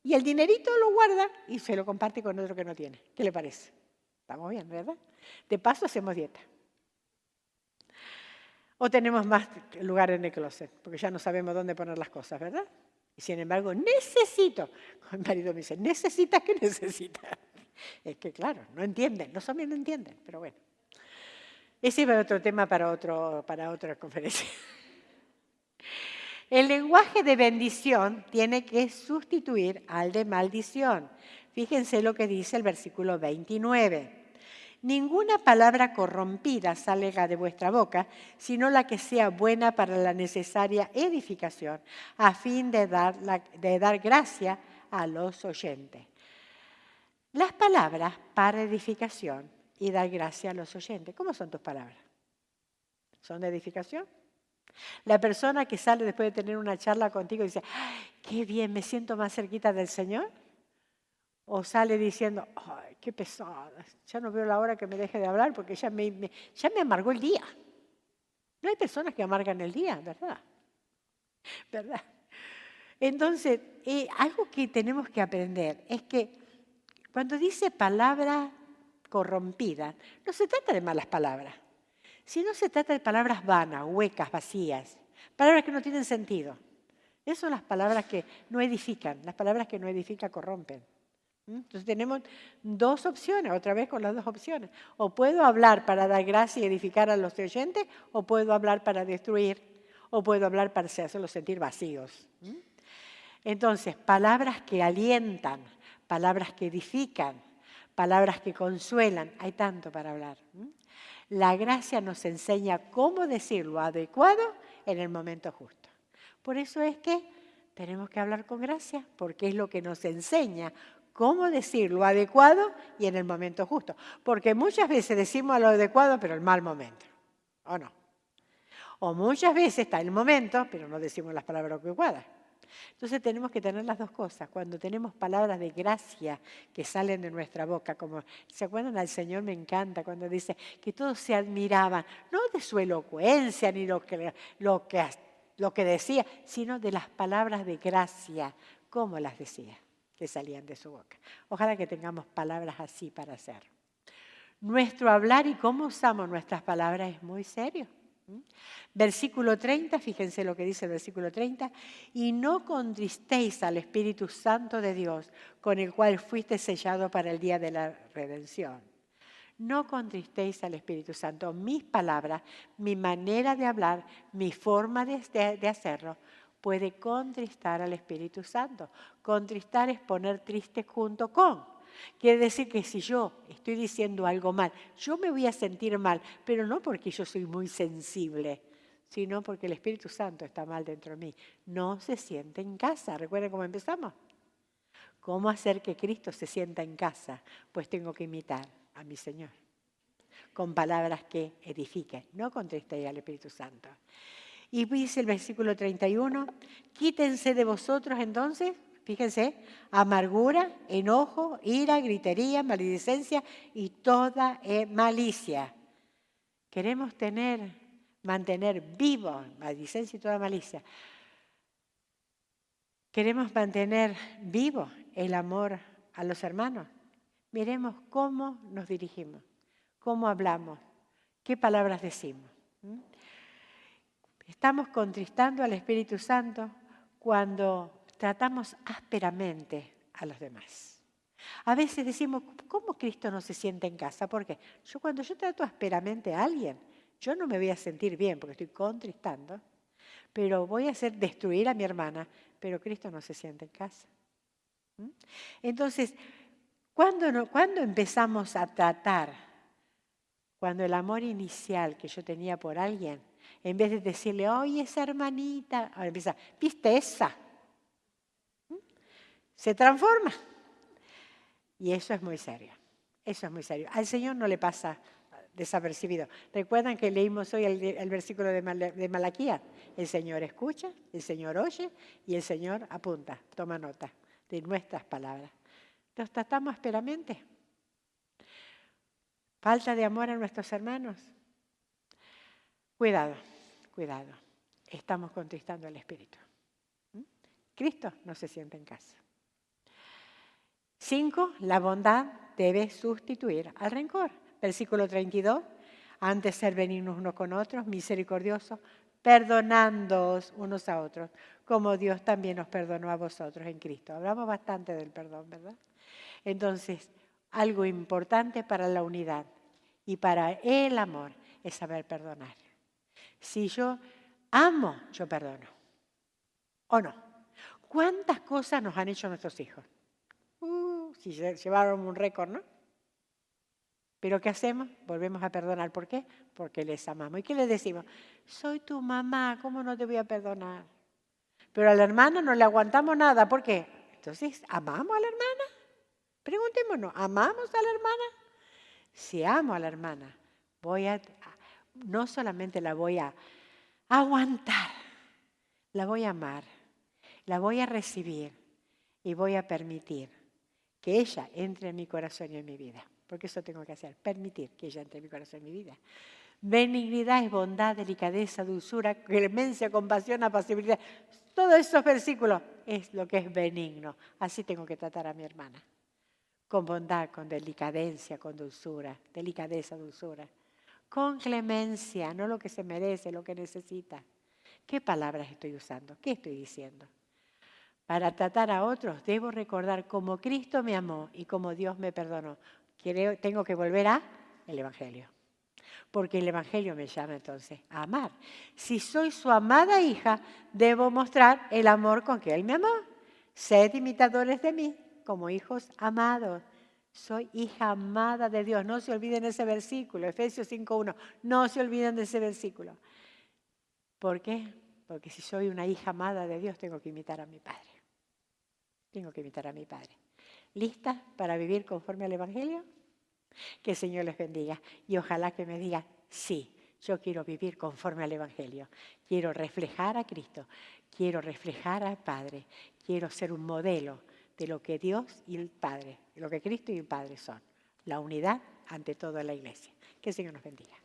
Y el dinerito lo guarda y se lo comparte con otro que no tiene. ¿Qué le parece? Estamos bien, ¿verdad? De paso hacemos dieta. O tenemos más lugar en el closet, porque ya no sabemos dónde poner las cosas, ¿verdad? Y sin embargo, necesito. Mi marido me dice, ¿necesitas qué necesitas? Es que claro, no entienden, los hombres no entienden, pero bueno. Ese es otro tema para otra conferencia. El lenguaje de bendición tiene que sustituir al de maldición. Fíjense lo que dice el versículo 29. Ninguna palabra corrompida salga de vuestra boca, sino la que sea buena para la necesaria edificación, a fin de dar gracia a los oyentes. Las palabras para edificación y dar gracia a los oyentes. ¿Cómo son tus palabras? ¿Son de edificación? La persona que sale después de tener una charla contigo y dice, ¡ay, qué bien, me siento más cerquita del Señor! O sale diciendo, ¡ay, qué pesada! Ya no veo la hora que me deje de hablar porque ya me amargó el día. No hay personas que amargan el día, ¿verdad? ¿Verdad? Entonces, algo que tenemos que aprender es que cuando dice palabra corrompida, no se trata de malas palabras, sino se trata de palabras vanas, huecas, vacías, palabras que no tienen sentido. Esas son las palabras que no edifican, las palabras que no edifican corrompen. Entonces tenemos dos opciones, otra vez con las dos opciones. O puedo hablar para dar gracia y edificar a los oyentes, o puedo hablar para destruir, o puedo hablar para hacerlos sentir vacíos. Entonces, palabras que alientan, palabras que edifican, palabras que consuelan, hay tanto para hablar. La gracia nos enseña cómo decir lo adecuado en el momento justo. Por eso es que tenemos que hablar con gracia, porque es lo que nos enseña cómo decir lo adecuado y en el momento justo. Porque muchas veces decimos lo adecuado, pero en mal momento, ¿o no? O muchas veces está el momento, pero no decimos las palabras adecuadas. Entonces tenemos que tener las dos cosas. Cuando tenemos palabras de gracia que salen de nuestra boca, como ¿se acuerdan? Al Señor me encanta cuando dice que todos se admiraban, no de su elocuencia ni lo que decía, sino de las palabras de gracia, cómo las decía, que salían de su boca. Ojalá que tengamos palabras así para hacer. Nuestro hablar y cómo usamos nuestras palabras es muy serio. Versículo 30, fíjense lo que dice el versículo 30, y no contristéis al Espíritu Santo de Dios, con el cual fuiste sellado para el día de la redención. No contristéis al Espíritu Santo. Mis palabras, mi manera de hablar, mi forma de hacerlo, puede contristar al Espíritu Santo. Contristar es poner triste junto con. Quiere decir que si yo estoy diciendo algo mal, yo me voy a sentir mal, pero no porque yo soy muy sensible, sino porque el Espíritu Santo está mal dentro de mí. No se siente en casa. ¿Recuerden cómo empezamos? ¿Cómo hacer que Cristo se sienta en casa? Pues tengo que imitar a mi Señor con palabras que edifiquen, no contristéis al Espíritu Santo. Y dice el versículo 31, quítense de vosotros entonces, fíjense, amargura, enojo, ira, gritería, maledicencia y toda malicia. Queremos mantener vivo, maledicencia y toda malicia. Queremos mantener vivo el amor a los hermanos. Miremos cómo nos dirigimos, cómo hablamos, qué palabras decimos. Estamos contristando al Espíritu Santo cuando tratamos ásperamente a los demás. A veces decimos, ¿cómo Cristo no se siente en casa? Porque cuando yo trato ásperamente a alguien, yo no me voy a sentir bien porque estoy contristando, pero voy a hacer destruir a mi hermana, pero Cristo no se siente en casa. Entonces, ¿cuándo empezamos a tratar? Cuando el amor inicial que yo tenía por alguien, en vez de decirle, oye, esa hermanita, ahora empieza, ¿viste esa? Se transforma. Y eso es muy serio. Eso es muy serio. Al Señor no le pasa desapercibido. ¿Recuerdan que leímos hoy el versículo de Malaquías? El Señor escucha, el Señor oye y el Señor apunta, toma nota de nuestras palabras. ¿Los tratamos ásperamente? ¿Falta de amor a nuestros hermanos? Cuidado, cuidado. Estamos contristando al Espíritu. Cristo no se siente en casa. 5. La bondad debe sustituir al rencor. Versículo 32. Antes ser benignos unos con otros, misericordiosos, perdonándoos unos a otros, como Dios también nos perdonó a vosotros en Cristo. Hablamos bastante del perdón, ¿verdad? Entonces, algo importante para la unidad y para el amor es saber perdonar. Si yo amo, yo perdono. ¿O no? ¿Cuántas cosas nos han hecho nuestros hijos? Si llevaron un récord, ¿no? ¿Pero qué hacemos? Volvemos a perdonar. ¿Por qué? Porque les amamos. ¿Y qué les decimos? Soy tu mamá, ¿cómo no te voy a perdonar? Pero a la hermana no le aguantamos nada. ¿Por qué? Entonces, ¿amamos a la hermana? Preguntémonos, ¿amamos a la hermana? Si amo a la hermana, no solamente la voy a aguantar, la voy a amar, la voy a recibir y voy a permitir que ella entre en mi corazón y en mi vida. Porque eso tengo que hacer, permitir que ella entre en mi corazón y en mi vida. Benignidad es bondad, delicadeza, dulzura, clemencia, compasión, apacibilidad. Todos esos versículos es lo que es benigno. Así tengo que tratar a mi hermana. Con bondad, con delicadeza, con dulzura. Delicadeza, dulzura. Con clemencia, no lo que se merece, lo que necesita. ¿Qué palabras estoy usando? ¿Qué estoy diciendo? Para tratar a otros debo recordar cómo Cristo me amó y cómo Dios me perdonó. Tengo que volver al Evangelio. Porque el Evangelio me llama entonces a amar. Si soy su amada hija, debo mostrar el amor con que Él me amó. Sed imitadores de mí como hijos amados. Soy hija amada de Dios. No se olviden de ese versículo, Efesios 5:1. No se olviden de ese versículo. ¿Por qué? Porque si soy una hija amada de Dios, tengo que imitar a mi Padre. Tengo que imitar a mi Padre. ¿Listas para vivir conforme al Evangelio? Que el Señor les bendiga y ojalá que me digan, sí, yo quiero vivir conforme al Evangelio. Quiero reflejar a Cristo, quiero reflejar al Padre, quiero ser un modelo de lo que Dios y el Padre, de lo que Cristo y el Padre son. La unidad ante todo en la iglesia. Que el Señor nos bendiga.